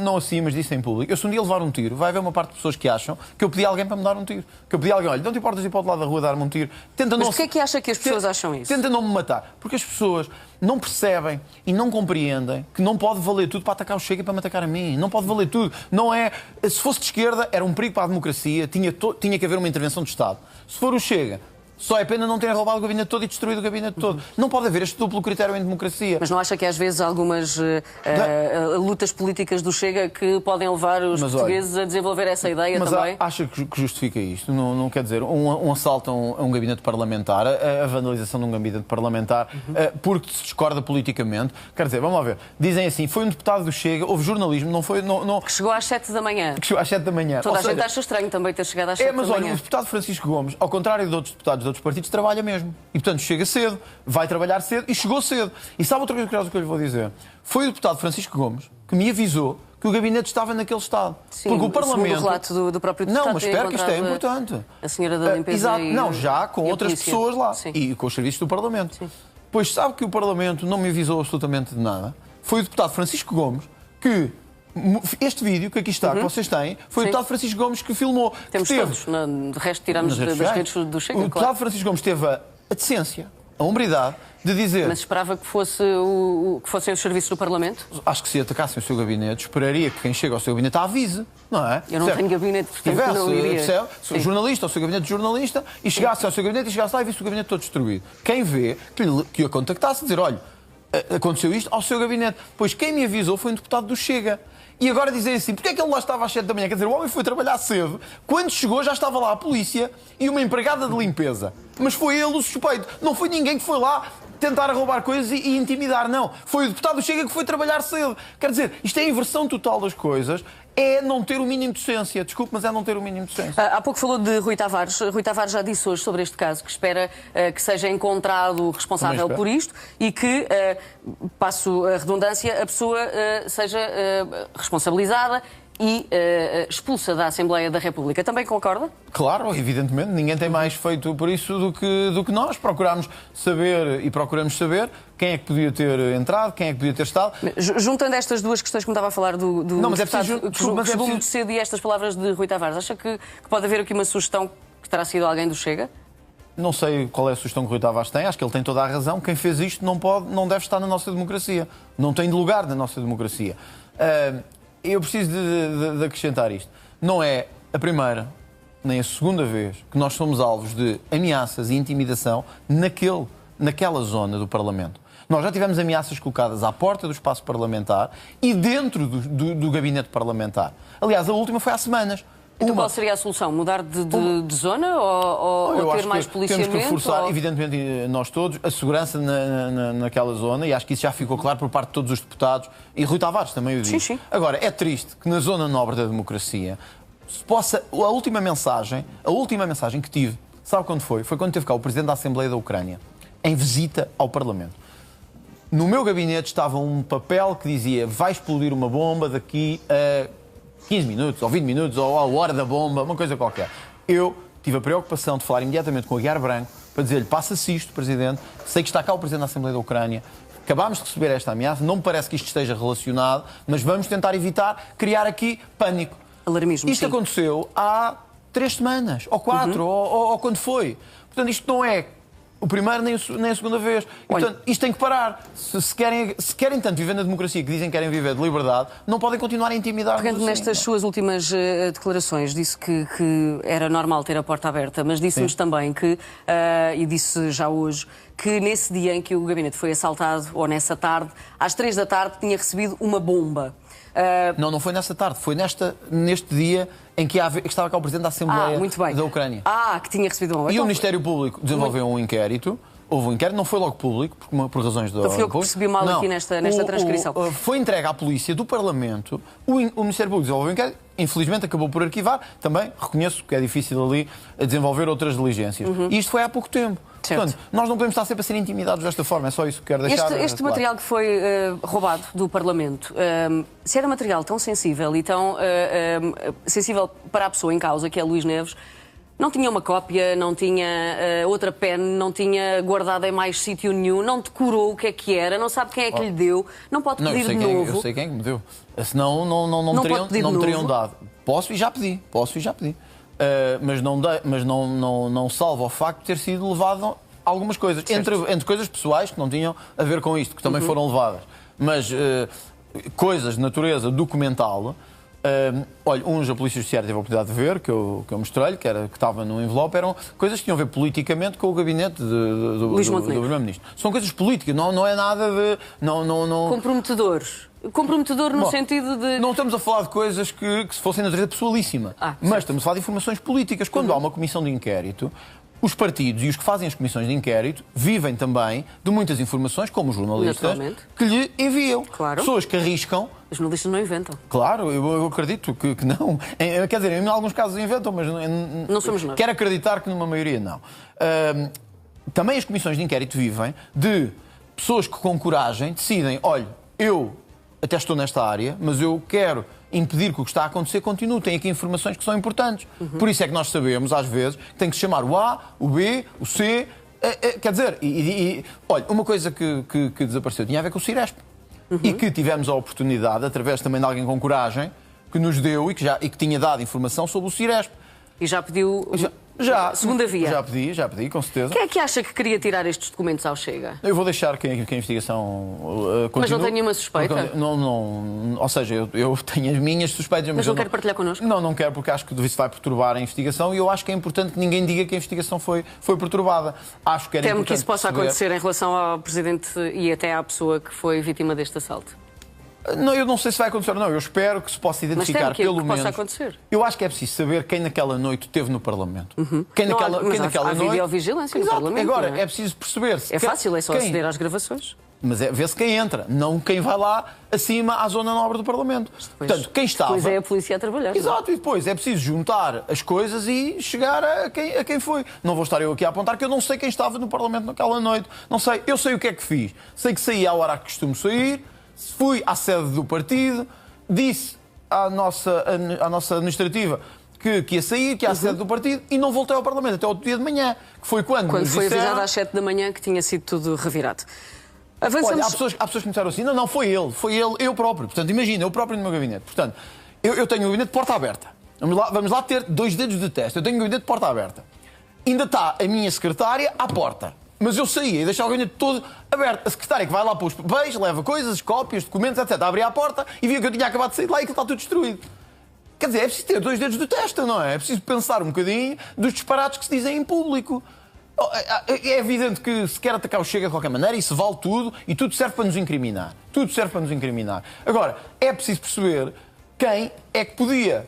Speaker 2: não assim, mas disse em público, eu se um dia levar um tiro, vai haver uma parte de pessoas que acham que eu pedi a alguém para me dar um tiro. Que eu pedi a alguém, olha, não te importas ir para o outro lado da rua dar-me um tiro.
Speaker 1: Mas porquê é que acha que as pessoas acham isso?
Speaker 2: Tenta não me matar. Porque as pessoas não percebem e não compreendem que não pode valer tudo para atacar o Chega e para me atacar a mim. Não pode valer tudo. Não é... Se fosse de esquerda, era um perigo para a democracia, tinha que haver uma intervenção do Estado. Se for o Chega, só é pena não ter roubado o gabinete todo e destruído o gabinete todo. Não pode haver este duplo critério em democracia.
Speaker 1: Mas não acha que às vezes algumas lutas políticas do Chega que podem levar os portugueses a desenvolver essa ideia também?
Speaker 2: Mas acha que justifica isto? Não quer dizer, um assalto a um gabinete parlamentar, a vandalização de um gabinete parlamentar, porque se discorda politicamente. Quer dizer, vamos lá ver. Dizem assim, foi um deputado do Chega, houve jornalismo, não foi...
Speaker 1: Que chegou às 7 da manhã.
Speaker 2: Que chegou às 7 da manhã.
Speaker 1: Toda a gente acha estranho também ter chegado às 7 da manhã.
Speaker 2: Mas olha, o deputado Francisco Gomes, ao contrário de outros deputados de outros partidos, trabalha mesmo. E, portanto, chega cedo, vai trabalhar cedo e chegou cedo. E sabe outra coisa curiosa que eu lhe vou dizer? Foi o deputado Francisco Gomes que me avisou que o gabinete estava naquele estado.
Speaker 1: Sim,
Speaker 2: porque o Parlamento...
Speaker 1: o relato do próprio deputado.
Speaker 2: Não, mas espera que isto é importante.
Speaker 1: A senhora da limpeza
Speaker 2: exato. Não, já com outras pessoas lá.
Speaker 1: Sim.
Speaker 2: E com os serviços do Parlamento.
Speaker 1: Sim.
Speaker 2: Pois sabe que o Parlamento não me avisou absolutamente de nada. Foi o deputado Francisco Gomes que... Este vídeo que aqui está, que vocês têm, foi o deputado Francisco Gomes que filmou.
Speaker 1: Temos todos. De resto, tiramos das redes do Chega.
Speaker 2: O deputado Francisco Gomes teve a decência, a hombridade de dizer...
Speaker 1: Mas esperava que fossem os serviços do Parlamento?
Speaker 2: Acho que se atacassem o seu gabinete, esperaria que quem chega ao seu gabinete a avise, não é?
Speaker 1: Eu não tenho gabinete, portanto não iria.
Speaker 2: Se o jornalista, ao seu gabinete de jornalista, e chegasse ao seu gabinete e chegasse lá e visse o gabinete todo destruído. Quem vê, que o contactasse, dizer, olha, aconteceu isto ao seu gabinete. Pois quem me avisou foi um deputado do Chega. E agora dizem assim, porque é que ele lá estava às 7 da manhã? Quer dizer, o homem foi trabalhar cedo, quando chegou já estava lá a polícia e uma empregada de limpeza. Mas foi ele o suspeito. Não foi ninguém que foi lá tentar roubar coisas e intimidar, não. Foi o deputado do Chega que foi trabalhar cedo. Quer dizer, isto é a inversão total das coisas. É não ter o mínimo de decência. Desculpe, mas é não ter o mínimo de decência.
Speaker 1: Há pouco falou de Rui Tavares. Rui Tavares já disse hoje sobre este caso que espera que seja encontrado o responsável por isto e que, passo a redundância, a pessoa seja responsabilizada e expulsa da Assembleia da República. Também concorda?
Speaker 2: Claro, evidentemente. Ninguém tem mais feito por isso do que nós. Procuramos saber e procuramos saber quem é que podia ter entrado, quem é que podia ter estado.
Speaker 1: Juntando estas duas questões que me estava a falar do
Speaker 2: não, mas
Speaker 1: deputado que chegou muito cedo e estas palavras de Rui Tavares, acha que pode haver aqui uma sugestão que terá sido alguém do Chega?
Speaker 2: Não sei qual é a sugestão que o Rui Tavares tem, acho que ele tem toda a razão. Quem fez isto não deve estar na nossa democracia. Não tem lugar na nossa democracia. Eu preciso de acrescentar isto. Não é a primeira nem a segunda vez que nós somos alvos de ameaças e intimidação naquela zona do Parlamento. Nós já tivemos ameaças colocadas à porta do espaço parlamentar e dentro do gabinete parlamentar. Aliás, a última foi há semanas.
Speaker 1: Então qual seria a solução? Mudar de zona ou ter mais policiamento?
Speaker 2: Temos que reforçar, evidentemente, nós todos, a segurança naquela zona, e acho que isso já ficou claro por parte de todos os deputados, e Rui Tavares também o disse.
Speaker 1: Sim.
Speaker 2: Agora, é triste que na zona nobre da democracia se possa... A última mensagem que tive, sabe quando foi? Foi quando teve cá o Presidente da Assembleia da Ucrânia, em visita ao Parlamento. No meu gabinete estava um papel que dizia: vai explodir uma bomba daqui a 15 minutos, ou 20 minutos, ou a hora da bomba, uma coisa qualquer. Eu tive a preocupação de falar imediatamente com o Aguiar Branco para dizer-lhe: passa-se isto, Presidente, sei que está cá o Presidente da Assembleia da Ucrânia, acabámos de receber esta ameaça, não me parece que isto esteja relacionado, mas vamos tentar evitar criar aqui pânico.
Speaker 1: Alarmismo,
Speaker 2: isto aconteceu há 3 semanas, ou 4, ou quando foi. Portanto, isto não é o primeiro nem a segunda vez. Portanto, isto tem que parar. Se querem tanto viver na democracia que dizem que querem viver de liberdade, não podem continuar a intimidar-nos
Speaker 1: assim. Nestas suas últimas declarações, disse que era normal ter a porta aberta, mas disse-nos também que, e disse já hoje, que nesse dia em que o gabinete foi assaltado, ou nessa tarde, às 3 da tarde, tinha recebido uma bomba.
Speaker 2: Não foi nessa tarde, foi neste dia em que estava cá o Presidente da Assembleia da Ucrânia.
Speaker 1: Que tinha recebido uma bomba.
Speaker 2: E o Ministério Público desenvolveu um inquérito. Houve um inquérito, não foi logo público, por razões de...
Speaker 1: Então foi eu que percebi mal aqui nesta transcrição.
Speaker 2: Foi entregue à polícia do Parlamento, o Ministério Público desenvolveu um inquérito, infelizmente acabou por arquivar, também reconheço que é difícil ali desenvolver outras diligências. E isto foi há pouco tempo. Portanto, nós não podemos estar sempre a ser intimidados desta forma, é só isso que quero deixar.
Speaker 1: Este material que foi roubado do Parlamento, se era material tão sensível e tão sensível para a pessoa em causa, que é Luís Neves, não tinha uma cópia, não tinha outra pen, não tinha guardado em mais sítio nenhum, não decorou o que é que era, não sabe quem é que lhe deu, não pode pedir de novo.
Speaker 2: Eu sei quem é que me deu. Senão não me teriam dado. Posso e já pedi. Mas não salva o facto de ter sido levado algumas coisas. Entre coisas pessoais que não tinham a ver com isto, que também foram levadas. Mas coisas de natureza documental... olha, a Polícia Judiciária teve a oportunidade de ver, que eu mostrei-lhe, que estava no envelope, eram coisas que tinham a ver politicamente com o gabinete do Primeiro-Ministro. São coisas políticas, não é nada de...
Speaker 1: Comprometedor no sentido de...
Speaker 2: Não estamos a falar de coisas que se fossem de natureza pessoalíssima, mas estamos a falar de informações políticas. Quando há uma comissão de inquérito, os partidos e os que fazem as comissões de inquérito vivem também de muitas informações, como os jornalistas, que lhe enviam.
Speaker 1: Claro.
Speaker 2: Pessoas que arriscam.
Speaker 1: Os jornalistas não inventam.
Speaker 2: Claro, eu acredito que não. Quer dizer, em alguns casos inventam, mas
Speaker 1: não somos nós.
Speaker 2: Quero acreditar que numa maioria não. Também as comissões de inquérito vivem de pessoas que com coragem decidem: olha, eu até estou nesta área, mas eu quero impedir que o que está a acontecer continue. Tem aqui informações que são importantes. Por isso é que nós sabemos, às vezes, que tem que se chamar o A, o B, o C. Quer dizer, olha, uma coisa que desapareceu tinha a ver com o Ciresp. E que tivemos a oportunidade, através também de alguém com coragem, que nos deu e que tinha dado informação sobre o Ciresp.
Speaker 1: E já pediu
Speaker 2: Já.
Speaker 1: Segunda via.
Speaker 2: Já pedi, com certeza.
Speaker 1: Quem é que acha que queria tirar estes documentos ao Chega?
Speaker 2: Eu vou deixar que a investigação continue.
Speaker 1: Mas não tem nenhuma suspeita?
Speaker 2: Não, ou seja, eu tenho as minhas suspeitas.
Speaker 1: Mas não quero partilhar connosco?
Speaker 2: Não quero, porque acho que isso vai perturbar a investigação e eu acho que é importante que ninguém diga que a investigação foi perturbada. Acho que era
Speaker 1: Temo
Speaker 2: importante
Speaker 1: que isso possa
Speaker 2: perceber...
Speaker 1: acontecer em relação ao Presidente e até à pessoa que foi vítima deste assalto.
Speaker 2: Não, eu não sei se vai acontecer ou não. Eu espero que se possa identificar, pelo menos...
Speaker 1: possa acontecer.
Speaker 2: Eu acho que é preciso saber quem naquela noite esteve no Parlamento. Quem naquela
Speaker 1: há
Speaker 2: noite...
Speaker 1: videovigilância no
Speaker 2: Exato.
Speaker 1: Parlamento.
Speaker 2: Agora, é preciso perceber...
Speaker 1: É fácil, é só aceder às gravações.
Speaker 2: Mas vê-se quem entra, não quem vai lá acima à zona nobre do Parlamento. Portanto, quem estava...
Speaker 1: Depois é a polícia a trabalhar.
Speaker 2: Exato, e depois é preciso juntar as coisas e chegar a quem foi. Não vou estar eu aqui a apontar que eu não sei quem estava no Parlamento naquela noite. Não sei, eu sei o que é que fiz. Sei que saí à hora que costumo sair, fui à sede do partido, disse à nossa administrativa que ia sair, que ia à sede do partido e não voltei ao Parlamento até outro dia de manhã, que foi quando
Speaker 1: foi avisado às 7 da manhã que tinha sido tudo revirado.
Speaker 2: Avançamos. Olha, há pessoas que me disseram assim, não, foi ele, eu próprio. Portanto, imagina, eu próprio no meu gabinete. Portanto, eu tenho um gabinete de porta aberta. Vamos lá ter 2 dedos de teste. Eu tenho um gabinete de porta aberta. Ainda está a minha secretária à porta. Mas eu saía e deixava o gabinete todo aberto. A secretária que vai lá para os papéis, leva coisas, cópias, documentos, etc. Abria a porta e via que eu tinha acabado de sair de lá e que está tudo destruído. Quer dizer, é preciso ter 2 dedos de testa, não é? É preciso pensar um bocadinho dos disparates que se dizem em público. É evidente que se quer atacar o Chega de qualquer maneira, isso vale tudo e tudo serve para nos incriminar. Tudo serve para nos incriminar. Agora, é preciso perceber quem é que podia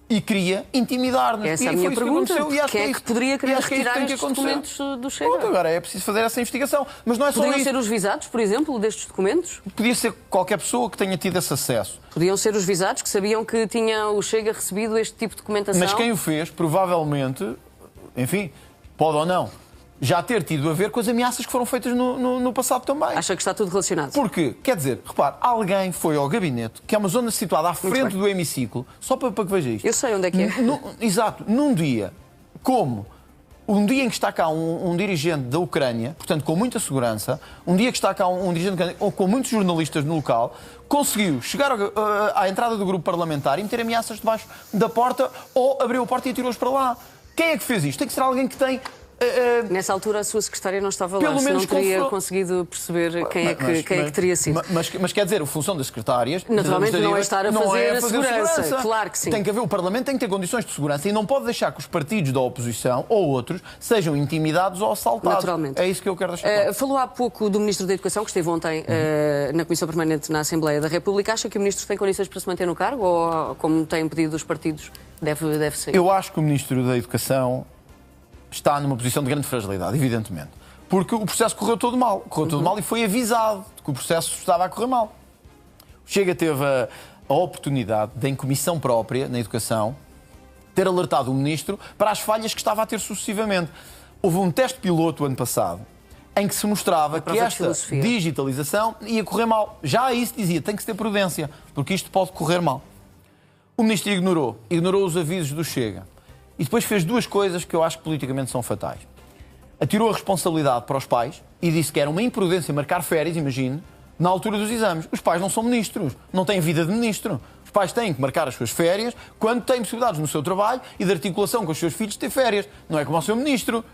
Speaker 2: e queria intimidar-nos.
Speaker 1: Essa é a minha pergunta. Quem é que poderia querer retirar estes documentos do Chega?
Speaker 2: Pronto, agora é preciso fazer essa investigação. Mas não é só isso.
Speaker 1: Podiam ser os visados, por exemplo, destes documentos?
Speaker 2: Podia ser qualquer pessoa que tenha tido esse acesso.
Speaker 1: Podiam ser os visados que sabiam que tinha o Chega recebido este tipo de documentação?
Speaker 2: Mas quem o fez, provavelmente, enfim, pode ou não, já ter tido a ver com as ameaças que foram feitas no passado também.
Speaker 1: Acha que está tudo relacionado?
Speaker 2: Porque, quer dizer, repare, alguém foi ao gabinete, que é uma zona situada à frente do hemiciclo, só para que veja isto.
Speaker 1: Eu sei onde é que é.
Speaker 2: Exato, num dia como um dia em que está cá um dirigente da Ucrânia, portanto com muita segurança, um dia que está cá um dirigente da Ucrânia, ou com muitos jornalistas no local, conseguiu chegar à entrada do grupo parlamentar e meter ameaças debaixo da porta ou abriu a porta e atirou-os para lá. Quem é que fez isto? Tem que ser alguém que tem...
Speaker 1: Nessa altura a sua secretária não estava lá, se não teria conseguido perceber quem é que teria sido.
Speaker 2: Mas quer dizer, a função das secretárias...
Speaker 1: Naturalmente não é estar a fazer a segurança, claro que sim.
Speaker 2: Tem que haver, o Parlamento tem que ter condições de segurança e não pode deixar que os partidos da oposição ou outros sejam intimidados ou assaltados.
Speaker 1: Naturalmente.
Speaker 2: É isso que eu quero deixar claro.
Speaker 1: Falou há pouco do Ministro da Educação, que esteve ontem na Comissão Permanente na Assembleia da República. Acha que o Ministro tem condições para se manter no cargo ou, como têm pedido os partidos, deve sair?
Speaker 2: Eu acho que o Ministro da Educação está numa posição de grande fragilidade, evidentemente. Porque o processo correu todo mal. Correu todo mal e foi avisado de que o processo estava a correr mal. O Chega teve a oportunidade de, em comissão própria, na educação, ter alertado o Ministro para as falhas que estava a ter sucessivamente. Houve um teste piloto ano passado em que se mostrava que esta digitalização ia correr mal. Já aí se dizia, tem que se ter prudência, porque isto pode correr mal. O Ministro ignorou os avisos do Chega. E depois fez 2 coisas que eu acho que politicamente são fatais. Atirou a responsabilidade para os pais e disse que era uma imprudência marcar férias, imagine, na altura dos exames. Os pais não são ministros, não têm vida de ministro. Os pais têm que marcar as suas férias quando têm possibilidades no seu trabalho e de articulação com os seus filhos de ter férias. Não é como o seu ministro.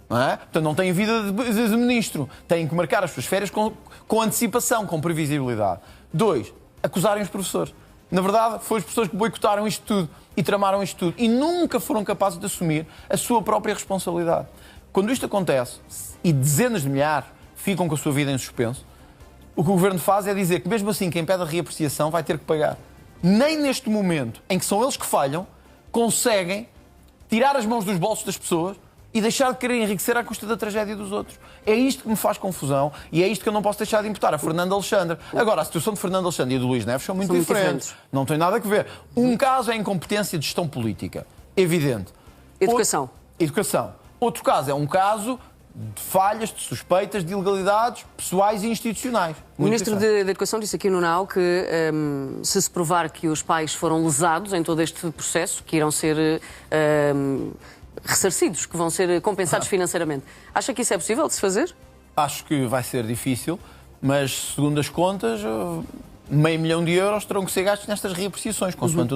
Speaker 2: Não é? Portanto, não têm vida de ministro. Têm que marcar as suas férias com antecipação, com previsibilidade. 2, acusarem os professores. Na verdade, foram os professores que boicotaram isto tudo e tramaram isto tudo e nunca foram capazes de assumir a sua própria responsabilidade. Quando isto acontece e dezenas de milhares ficam com a sua vida em suspenso, o que o Governo faz é dizer que mesmo assim quem pede a reapreciação vai ter que pagar. Nem neste momento em que são eles que falham, conseguem tirar as mãos dos bolsos das pessoas e deixar de querer enriquecer à custa da tragédia dos outros. É isto que me faz confusão e é isto que eu não posso deixar de imputar a Fernando Alexandre. Agora, a situação de Fernando Alexandre e de Luís Neves são muito diferentes. Não tem nada a ver. Um caso é a incompetência de gestão política. Evidente.
Speaker 1: Educação.
Speaker 2: Educação. Outro caso é um caso de falhas, de suspeitas, de ilegalidades pessoais e institucionais.
Speaker 1: O Ministro da Educação disse aqui no NAU que se provar que os pais foram lesados em todo este processo, que irão ser... ressarcidos, que vão ser compensados financeiramente. Acha que isso é possível de se fazer?
Speaker 2: Acho que vai ser difícil, mas segundo as contas, 500 mil euros terão que ser gastos nestas reapreciações, consoante,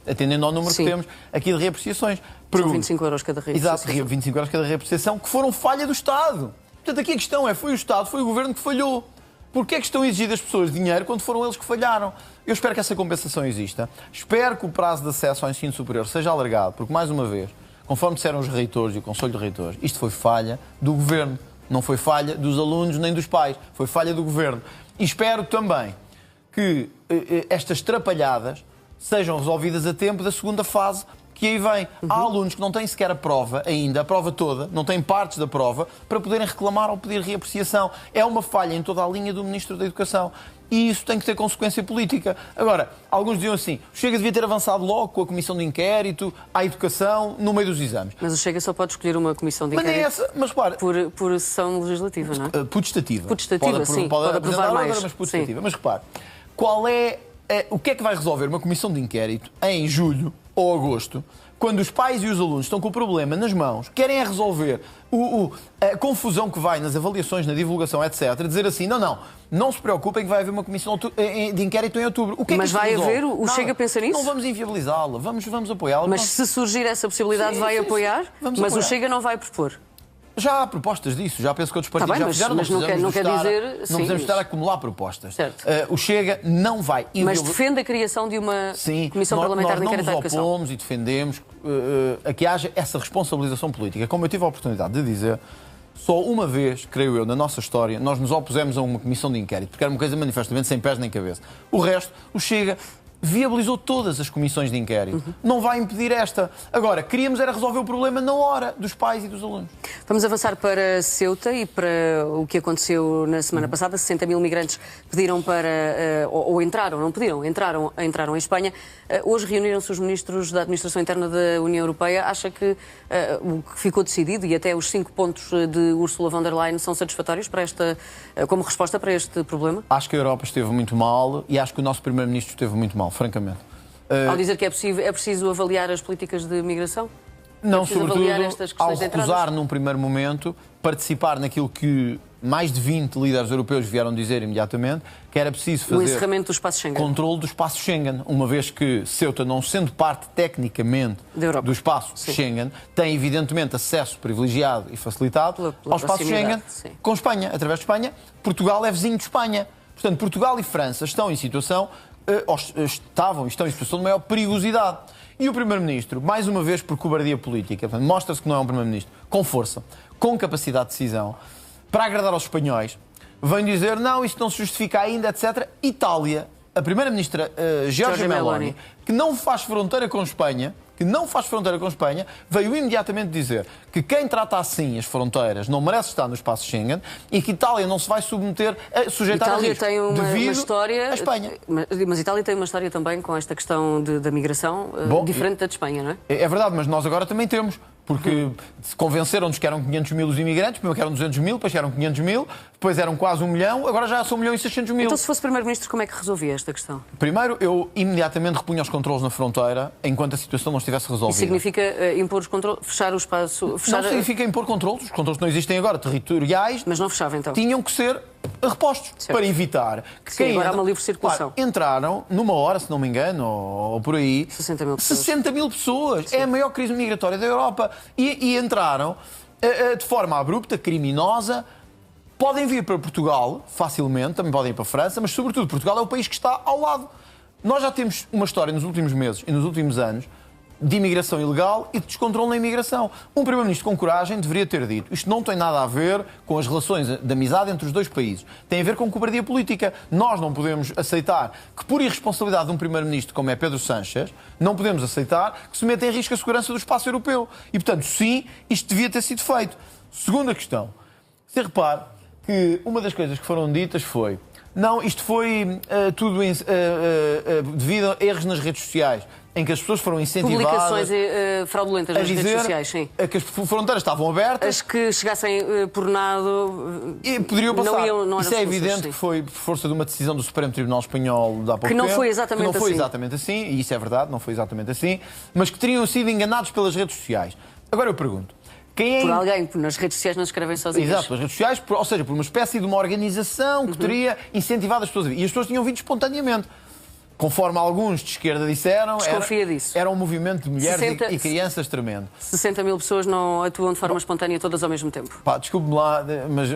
Speaker 2: atendendo ao número que temos aqui de reapreciações.
Speaker 1: São 25 euros cada reapreciação.
Speaker 2: Exato, 25 euros cada reapreciação, que foram falha do Estado. Portanto, aqui a questão é, foi o Estado, foi o Governo que falhou. Porquê é que estão a exigir das pessoas dinheiro quando foram eles que falharam? Eu espero que essa compensação exista. Espero que o prazo de acesso ao ensino superior seja alargado, porque, mais uma vez, conforme disseram os reitores e o Conselho de Reitores, isto foi falha do Governo. Não foi falha dos alunos nem dos pais. Foi falha do Governo. E espero também que estas trapalhadas sejam resolvidas a tempo da segunda fase, que aí vem. Há alunos que não têm sequer a prova ainda, a prova toda, não têm partes da prova, para poderem reclamar ou pedir reapreciação. É uma falha em toda a linha do Ministro da Educação. E isso tem que ter consequência política. Agora, alguns diziam assim, o Chega devia ter avançado logo com a comissão de inquérito à educação no meio dos exames.
Speaker 1: Mas o Chega só pode escolher uma comissão de inquérito por sessão legislativa, não é?
Speaker 2: Putestativa.
Speaker 1: Putestativa, sim. Pode aprovar mais.
Speaker 2: Outra, mas putestativa. Mas repare, o que é que vai resolver uma comissão de inquérito em julho ou agosto, quando os pais e os alunos estão com o problema nas mãos, querem é resolver a confusão que vai nas avaliações, na divulgação, etc., dizer assim, não se preocupem que vai haver uma comissão de inquérito em outubro. O que é
Speaker 1: mas
Speaker 2: que
Speaker 1: vai haver? O Chega pensa nisso?
Speaker 2: Não vamos inviabilizá-la, vamos apoiá-la.
Speaker 1: Mas se surgir essa possibilidade, vai apoiar? Mas apoiar. O Chega não vai propor?
Speaker 2: Já há propostas disso, já penso que outros partidos já fizeram.
Speaker 1: Mas não quer dizer...
Speaker 2: Não precisamos estar a acumular propostas.
Speaker 1: Certo.
Speaker 2: O Chega não vai...
Speaker 1: Mas defende a criação de uma comissão parlamentar de inquérito à educação.
Speaker 2: Nós opomos e defendemos a que haja essa responsabilização política. Como eu tive a oportunidade de dizer, só uma vez, creio eu, na nossa história, nós nos opusemos a uma comissão de inquérito, porque era uma coisa manifestamente sem pés nem cabeça. O resto, o Chega viabilizou todas as comissões de inquérito. Não vai impedir esta. Agora, queríamos era resolver o problema na hora dos pais e dos alunos.
Speaker 1: Vamos avançar para Ceuta e para o que aconteceu na semana passada. 60 mil migrantes pediram para... ou entraram, não pediram, entraram em Espanha. Hoje reuniram-se os ministros da Administração Interna da União Europeia. Acha que o que ficou decidido e até os 5 pontos de Ursula von der Leyen são satisfatórios para como resposta para este problema?
Speaker 2: Acho que a Europa esteve muito mal e acho que o nosso Primeiro-Ministro esteve muito mal, francamente.
Speaker 1: Ao dizer que é preciso avaliar as políticas de migração?
Speaker 2: Não, sobretudo, ao recusar num primeiro momento participar naquilo que mais de 20 líderes europeus vieram dizer imediatamente, que era preciso fazer
Speaker 1: o encerramento do espaço Schengen.
Speaker 2: Controle do espaço Schengen, uma vez que Ceuta, não sendo parte tecnicamente do espaço Schengen, tem evidentemente acesso privilegiado e facilitado ao espaço Schengen com Espanha, através de Espanha. Portugal é vizinho de Espanha. Portanto, Portugal e França estão em situação estão em situação de maior perigosidade. E o Primeiro-Ministro, mais uma vez por cobardia política, mostra-se que não é um Primeiro-Ministro, com força, com capacidade de decisão, para agradar aos espanhóis, vem dizer, não, isto não se justifica ainda, etc. Itália, a Primeira-Ministra Giorgia Meloni, que não faz fronteira com Espanha, veio imediatamente dizer que quem trata assim as fronteiras não merece estar no espaço Schengen e que Itália não se vai sujeitar a risco
Speaker 1: tem uma
Speaker 2: história a Espanha.
Speaker 1: Mas Itália tem uma história também com esta questão da migração diferente da de Espanha, não é?
Speaker 2: É verdade, mas nós agora também temos. Porque convenceram-nos que eram 500 mil os imigrantes, primeiro que eram 200 mil, depois eram 500 mil, depois eram quase 1 milhão, agora já são 1 milhão e 600 mil.
Speaker 1: Então, se fosse Primeiro-Ministro, como é que resolvia esta questão?
Speaker 2: Primeiro, eu imediatamente repunha os controles na fronteira enquanto a situação não estivesse resolvida.
Speaker 1: Isso significa impor os controles, fechar o espaço...
Speaker 2: Não significa impor controles. Os controles que não existem agora, territoriais...
Speaker 1: Mas não fechava, então?
Speaker 2: Tinham que ser repostos, para evitar que
Speaker 1: quem agora há uma livre circulação.
Speaker 2: Claro, entraram numa hora, se não me engano, ou por aí...
Speaker 1: 60 mil pessoas.
Speaker 2: 60 mil pessoas.
Speaker 1: Sim.
Speaker 2: É a maior crise migratória da Europa. E entraram de forma abrupta, criminosa. Podem vir para Portugal facilmente, também podem ir para a França, mas sobretudo Portugal é o país que está ao lado. Nós já temos uma história nos últimos meses e nos últimos anos de imigração ilegal e de descontrole na imigração. Um Primeiro-Ministro com coragem deveria ter dito: isto não tem nada a ver com as relações de amizade entre os dois países. Tem a ver com cobardia política. Nós não podemos aceitar que, por irresponsabilidade de um Primeiro-Ministro como é Pedro Sánchez, não podemos aceitar que se meta em risco a segurança do espaço europeu. E, portanto, sim, isto devia ter sido feito. Segunda questão. Você repare que uma das coisas que foram ditas foi: não, isto foi tudo devido a erros nas redes sociais, em que as pessoas foram incentivadas...
Speaker 1: Publicações fraudulentas nas redes sociais, sim.
Speaker 2: Que as fronteiras estavam abertas...
Speaker 1: As que chegassem por nado...
Speaker 2: E poderiam passar.
Speaker 1: Não
Speaker 2: Isso é evidente que foi por força de uma decisão do Supremo Tribunal Espanhol de há pouco tempo.
Speaker 1: Que não foi exatamente
Speaker 2: assim, e isso é verdade, não foi exatamente assim, mas que teriam sido enganados pelas redes sociais. Agora eu pergunto,
Speaker 1: Por alguém, nas redes sociais não escrevem sozinhos.
Speaker 2: Exato, nas redes sociais, ou seja, por uma espécie de uma organização que teria incentivado as pessoas a vir. E as pessoas tinham vindo espontaneamente. Conforme alguns de esquerda disseram, era um movimento de mulheres e crianças tremendo.
Speaker 1: 60 mil pessoas não atuam de forma espontânea todas ao mesmo tempo.
Speaker 2: Desculpe-me lá, mas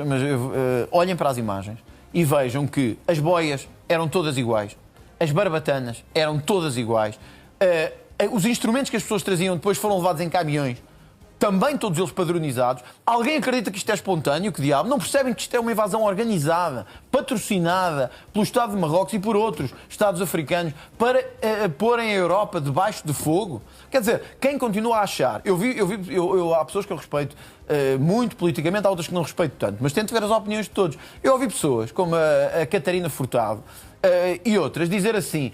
Speaker 2: olhem para as imagens e vejam que as boias eram todas iguais, as barbatanas eram todas iguais, os instrumentos que as pessoas traziam depois foram levados em caminhões, também todos eles padronizados. Alguém acredita que isto é espontâneo? Que diabo? Não percebem que isto é uma invasão organizada, patrocinada pelo Estado de Marrocos e por outros Estados africanos para porem a Europa debaixo de fogo? Quer dizer, quem continua a achar... Há pessoas que eu respeito muito politicamente, há outras que não respeito tanto, mas tento ver as opiniões de todos. Eu ouvi pessoas como a Catarina Furtado e outras dizer assim: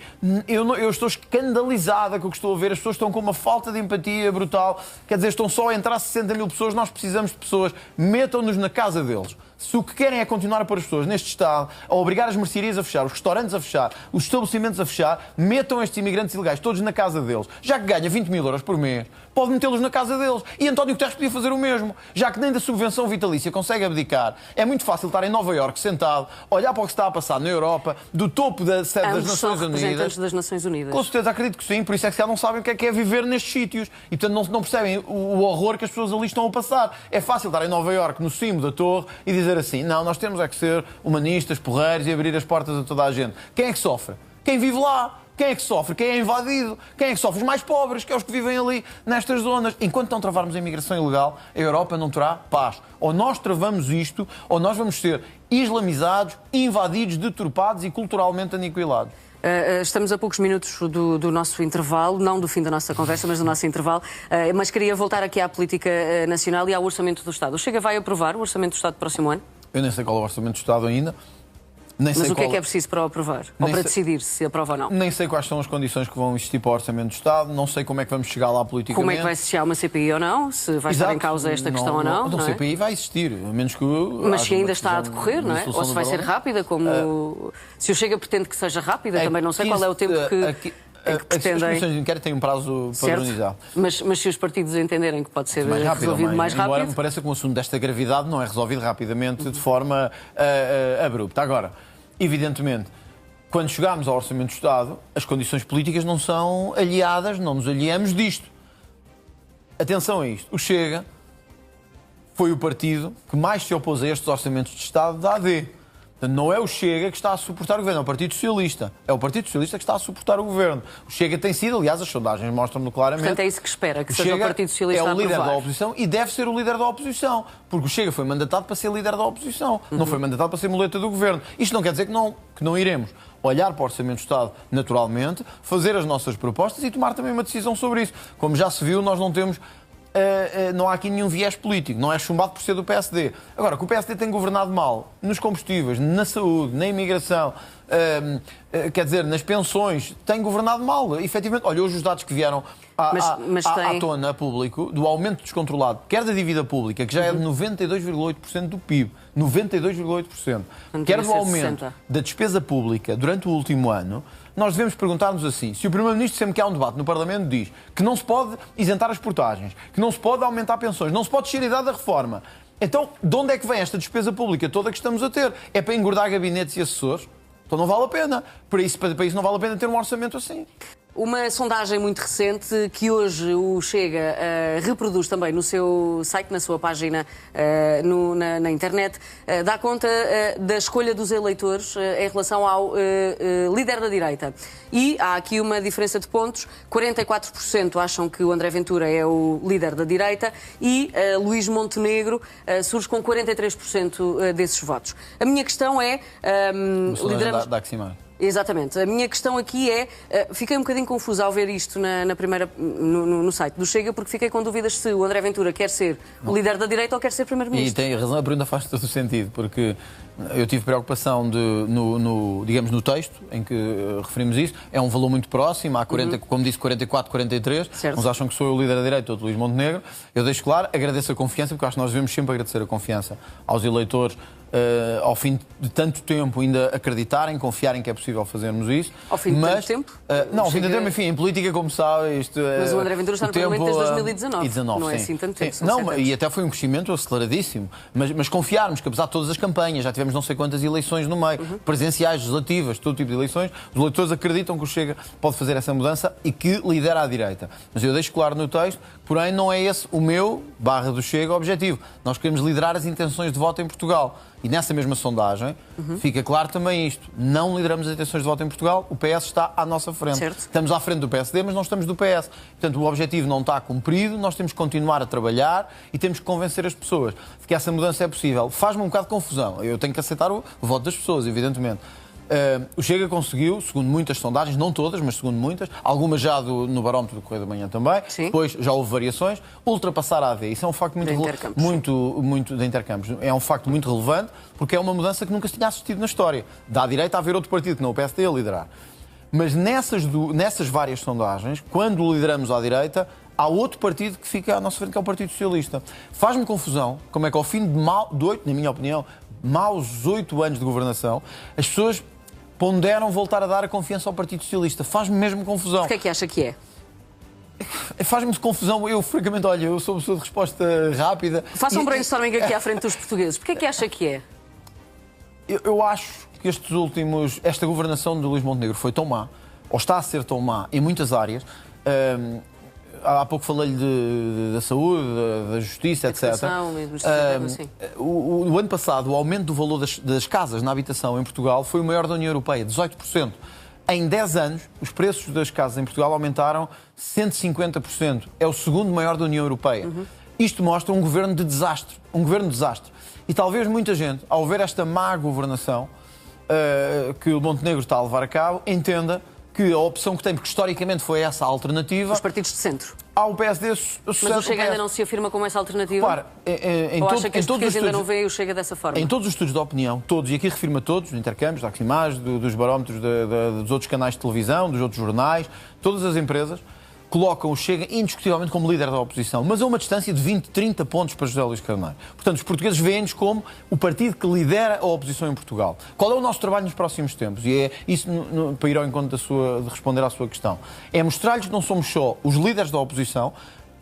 Speaker 2: eu estou escandalizada com o que estou a ver, as pessoas estão com uma falta de empatia brutal, quer dizer, estão só a entrar 60 mil pessoas, nós precisamos de pessoas, metam-nos na casa deles. Se o que querem é continuar a pôr as pessoas neste estado, a obrigar as mercearias a fechar, os restaurantes a fechar, os estabelecimentos a fechar, metam estes imigrantes ilegais todos na casa deles. Já que ganha 20 mil euros por mês, pode metê-los na casa deles. E António Guterres podia fazer o mesmo. Já que nem da subvenção vitalícia consegue abdicar, é muito fácil estar em Nova Iorque sentado, olhar para o que está a passar na Europa, do topo da sede das Nações Unidas.
Speaker 1: Representantes das Nações Unidas.
Speaker 2: Com certeza, acredito que sim. Por isso é que já não sabem o que é viver nestes sítios. E, portanto, não percebem o horror que as pessoas ali estão a passar. É fácil estar em Nova Iorque, no cimo da torre, e dizer assim: não, nós temos é que ser humanistas, porreiros e abrir as portas a toda a gente. Quem é que sofre? Quem vive lá. Quem é que sofre? Quem é invadido? Quem é que sofre? Os mais pobres, que é os que vivem ali nestas zonas. Enquanto não travarmos a imigração ilegal, a Europa não terá paz. Ou nós travamos isto, ou nós vamos ser islamizados, invadidos, deturpados e culturalmente aniquilados.
Speaker 1: Estamos a poucos minutos do nosso intervalo, não do fim da nossa conversa, mas do nosso intervalo. Mas queria voltar aqui à política nacional e ao Orçamento do Estado. O Chega vai aprovar o Orçamento do Estado do próximo ano?
Speaker 2: Eu nem sei qual é o Orçamento do Estado ainda.
Speaker 1: Mas o que é preciso para o aprovar? Ou para decidir se aprova ou não?
Speaker 2: Nem sei quais são as condições que vão existir para o Orçamento do Estado, não sei como é que vamos chegar lá politicamente.
Speaker 1: Como é que vai se chegar uma CPI ou não? Se vai estar em causa esta questão ou não?
Speaker 2: Não, CPI vai existir, a menos que...
Speaker 1: Mas se ainda está a decorrer, não é? Ou se vai ser rápida, como... Se o Chega pretende que seja rápida, também não sei qual é o tempo que...
Speaker 2: As comissões de inquérito têm um prazo padronizado.
Speaker 1: Mas se os partidos entenderem que pode ser resolvido mais rápido...
Speaker 2: Embora me pareça que um assunto desta gravidade não é resolvido rapidamente de forma abrupta. Agora, evidentemente, quando chegarmos ao Orçamento do Estado, as condições políticas não são aliadas, não nos aliamos disto. Atenção a isto. O Chega foi o partido que mais se opôs a estes Orçamentos de Estado da AD. Não é o Chega que está a suportar o governo, é o Partido Socialista. É o Partido Socialista que está a suportar o governo. O Chega tem sido, aliás, as sondagens mostram-no claramente.
Speaker 1: Portanto, é isso que espera, que seja o Partido Socialista a aprovar.
Speaker 2: É o líder da oposição e deve ser o líder da oposição. Porque o Chega foi mandatado para ser líder da oposição. Não foi mandatado para ser muleta do governo. Isto não quer dizer que não iremos olhar para o Orçamento do Estado naturalmente, fazer as nossas propostas e tomar também uma decisão sobre isso. Como já se viu, nós não temos... não há aqui nenhum viés político, não é chumbado por ser do PSD. Agora, que o PSD tem governado mal nos combustíveis, na saúde, na imigração, quer dizer, nas pensões, tem governado mal, efetivamente. Olha, hoje os dados que vieram à tona a público do aumento descontrolado, quer da dívida pública, que já é de 92,8% do PIB, 92,8%, quer do aumento da despesa pública durante o último ano. Nós devemos perguntar-nos assim: se o Primeiro-Ministro, sempre que há um debate no Parlamento, diz que não se pode isentar as portagens, que não se pode aumentar pensões, não se pode descer a idade da reforma, então de onde é que vem esta despesa pública toda que estamos a ter? É para engordar gabinetes e assessores? Então não vale a pena. Para isso não vale a pena ter um orçamento assim.
Speaker 1: Uma sondagem muito recente que hoje o Chega reproduz também no seu site, na sua página na internet, dá conta da escolha dos eleitores em relação ao líder da direita. E há aqui uma diferença de pontos. 44% acham que o André Ventura é o líder da direita e Luís Montenegro surge com 43% desses votos. A minha questão é... Exatamente. A minha questão aqui é... fiquei um bocadinho confusa ao ver isto no site do Chega, porque fiquei com dúvidas se o André Ventura quer ser o líder da direita ou quer ser primeiro-ministro.
Speaker 2: E tem razão, a pergunta faz todo o sentido, porque eu tive preocupação digamos, no texto em que referimos isso. É um valor muito próximo, há 40, como disse, 44, 43. Certo. Uns acham que sou eu o líder da direita, outro Luís Montenegro. Eu deixo claro, agradeço a confiança, porque acho que nós devemos sempre agradecer a confiança aos eleitores ao fim de tanto tempo, ainda acreditarem, confiarem que é possível fazermos isso.
Speaker 1: Ao fim de tanto tempo?
Speaker 2: Não, ao fim de tanto tempo, enfim, em política, como sabe, isto...
Speaker 1: Mas o André Ventura está no Parlamento desde 2019. Não é assim tanto tempo.
Speaker 2: Não, e até foi um crescimento aceleradíssimo. Mas confiarmos que, apesar de todas as campanhas, já tivemos não sei quantas eleições no meio, presidenciais, legislativas, todo tipo de eleições, os eleitores acreditam que o Chega pode fazer essa mudança e que lidera à direita. Mas eu deixo claro no texto, porém, não é esse o meu, / do Chega, objetivo. Nós queremos liderar as intenções de voto em Portugal. E nessa mesma sondagem fica claro também isto. Não lideramos as intenções de voto em Portugal, o PS está à nossa frente.
Speaker 1: Certo.
Speaker 2: Estamos à frente do PSD, mas não estamos do PS. Portanto, o objetivo não está cumprido, nós temos que continuar a trabalhar e temos que convencer as pessoas de que essa mudança é possível. Faz-me um bocado de confusão. Eu tenho que aceitar o voto das pessoas, evidentemente. O Chega conseguiu, segundo muitas sondagens, não todas, mas segundo muitas, algumas já no barómetro do Correio da Manhã também,
Speaker 1: sim.
Speaker 2: Depois já houve variações, ultrapassar a AD. Isso é um facto muito de intercâmbios. É um facto muito relevante, porque é uma mudança que nunca se tinha assistido na história. Da direita a haver outro partido, que não o PSD, a liderar. Mas nessas várias sondagens, quando lideramos à direita, há outro partido que fica à nossa frente, que é o Partido Socialista. Faz-me confusão como é que ao fim de 8, na minha opinião, maus 8 anos de governação, as pessoas ponderam voltar a dar a confiança ao Partido Socialista. Faz-me mesmo confusão.
Speaker 1: O que é que acha que é?
Speaker 2: Faz-me confusão. Eu, francamente, olha, eu sou uma pessoa de resposta rápida.
Speaker 1: Faça um brainstorming aqui à frente dos portugueses. Porquê é que acha que é?
Speaker 2: Eu acho que esta governação de Luís Montenegro foi tão má, ou está a ser tão má, em muitas áreas. Há pouco falei-lhe da saúde, da justiça, etc. O ano passado, o aumento do valor das casas na habitação em Portugal foi o maior da União Europeia, 18%. Em 10 anos, os preços das casas em Portugal aumentaram 150%. É o segundo maior da União Europeia. Isto mostra um governo de desastre. E talvez muita gente, ao ver esta má governação que o Montenegro está a levar a cabo, entenda que a opção que tem, porque historicamente foi essa a alternativa...
Speaker 1: Os partidos de centro.
Speaker 2: Há o PSD...
Speaker 1: Mas o Chega ainda não se afirma como essa alternativa?
Speaker 2: Claro,
Speaker 1: ou acha que os portugueses ainda não veem o Chega dessa forma?
Speaker 2: Em todos os estudos de opinião, todos, e aqui refirmo a todos, dos intercâmbios, da Aximage, dos barómetros dos outros canais de televisão, dos outros jornais, todas as empresas, colocam o Chega indiscutivelmente como líder da oposição, mas a uma distância de 20, 30 pontos para José Luís Carneiro. Portanto, os portugueses veem-nos como o partido que lidera a oposição em Portugal. Qual é o nosso trabalho nos próximos tempos? E é isso para ir ao encontro de responder à sua questão. É mostrar-lhes que não somos só os líderes da oposição,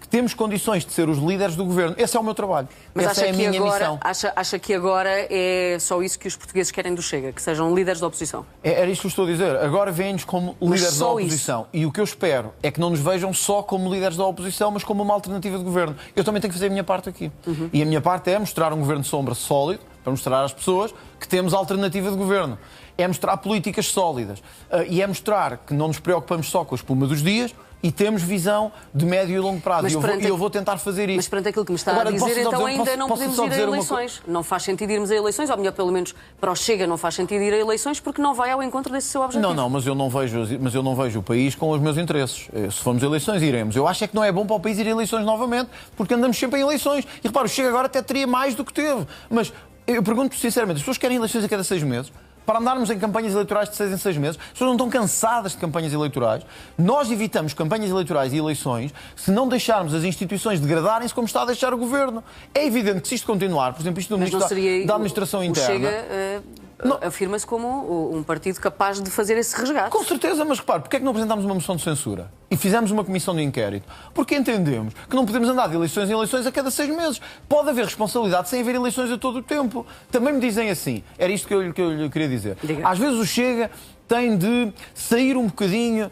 Speaker 2: que temos condições de ser os líderes do governo. Esse é o meu trabalho.
Speaker 1: Mas
Speaker 2: essa é a minha missão.
Speaker 1: Acha que agora é só isso que os portugueses querem do Chega? Que sejam líderes da oposição?
Speaker 2: Era isto que eu estou a dizer. Agora veem-nos como líderes da oposição. Isso. E o que eu espero é que não nos vejam só como líderes da oposição, mas como uma alternativa de governo. Eu também tenho que fazer a minha parte aqui. E a minha parte é mostrar um governo de sombra sólido, para mostrar às pessoas que temos alternativa de governo. É mostrar políticas sólidas. E é mostrar que não nos preocupamos só com a espuma dos dias, e temos visão de médio e longo prazo. E eu vou tentar fazer isso.
Speaker 1: Mas perante aquilo que me está a dizer, então ainda não podemos ir a eleições. Não faz sentido irmos a eleições, ou melhor, pelo menos para o Chega não faz sentido ir a eleições, porque não vai ao encontro desse seu objetivo.
Speaker 2: Não, mas eu não vejo o país com os meus interesses. Se formos a eleições, iremos. Eu acho é que não é bom para o país ir a eleições novamente, porque andamos sempre em eleições. E repara, o Chega agora até teria mais do que teve. Mas eu pergunto sinceramente, as pessoas querem eleições a cada 6 meses? Para andarmos em campanhas eleitorais de 6 em 6 meses, as pessoas não estão cansadas de campanhas eleitorais. Nós evitamos campanhas eleitorais e eleições se não deixarmos as instituições degradarem-se como está a deixar o governo. É evidente que se isto continuar, por exemplo, isto do Ministro da Administração Interna...
Speaker 1: Chega, afirma-se como um partido capaz de fazer esse resgate.
Speaker 2: Com certeza, mas repare, porque é que não apresentámos uma moção de censura? E fizemos uma comissão de inquérito? Porque entendemos que não podemos andar de eleições em eleições a cada 6 meses. Pode haver responsabilidade sem haver eleições a todo o tempo. Também me dizem assim, era isto que eu lhe queria dizer.
Speaker 1: Diga.
Speaker 2: Às vezes o Chega tem de sair um bocadinho...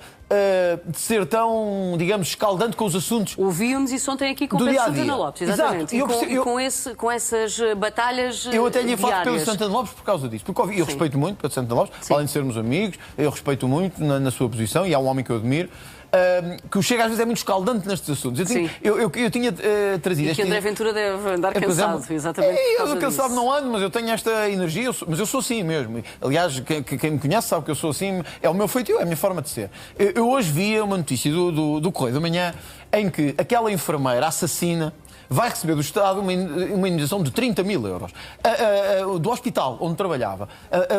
Speaker 2: de ser tão, digamos, escaldante com os assuntos.
Speaker 1: Ouviu-nos isso ontem aqui com o Pedro Santana Lopes, exatamente. E com essas batalhas
Speaker 2: eu até lhe ia falar de
Speaker 1: diárias.
Speaker 2: Pedro Santana Lopes por causa disso. Porque eu respeito muito Pedro Santana Lopes, além de sermos amigos, eu respeito muito na sua posição, e é um homem que eu admiro. Que o Chega às vezes é muito escaldante nestes assuntos. Eu tinha trazido...
Speaker 1: E que André Ventura deve andar cansado, exatamente.
Speaker 2: Eu cansado não ando, mas eu tenho esta energia, mas eu sou assim mesmo. Aliás, quem me conhece sabe que eu sou assim, é o meu feitio, é a minha forma de ser. Eu hoje via uma notícia do Correio da Manhã em que aquela enfermeira assassina vai receber do Estado uma indenização de 30 mil euros. Do hospital onde trabalhava.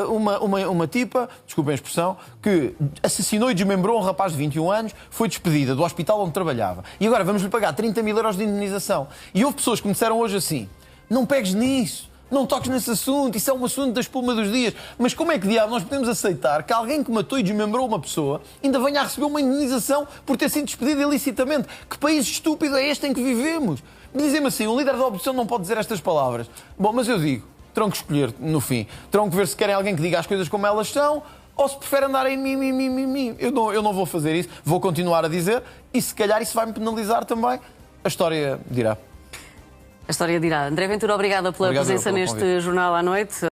Speaker 2: Uma tipa, desculpem a expressão, que assassinou e desmembrou um rapaz de 21 anos, foi despedida do hospital onde trabalhava. E agora vamos-lhe pagar 30 mil euros de indenização. E houve pessoas que me disseram hoje assim, não pegues nisso. Não toques nesse assunto, isso é um assunto da espuma dos dias. Mas como é que, diabo, nós podemos aceitar que alguém que matou e desmembrou uma pessoa ainda venha a receber uma indenização por ter sido despedido ilicitamente? Que país estúpido é este em que vivemos? Dizem-me assim, um líder da oposição não pode dizer estas palavras. Bom, mas eu digo, terão que escolher no fim. Terão que ver se querem alguém que diga as coisas como elas são ou se preferem andar em mim. Eu não vou fazer isso, vou continuar a dizer e se calhar isso vai-me penalizar também. A história dirá.
Speaker 1: A história dirá. André Ventura, obrigada pela presença neste Jornal à Noite.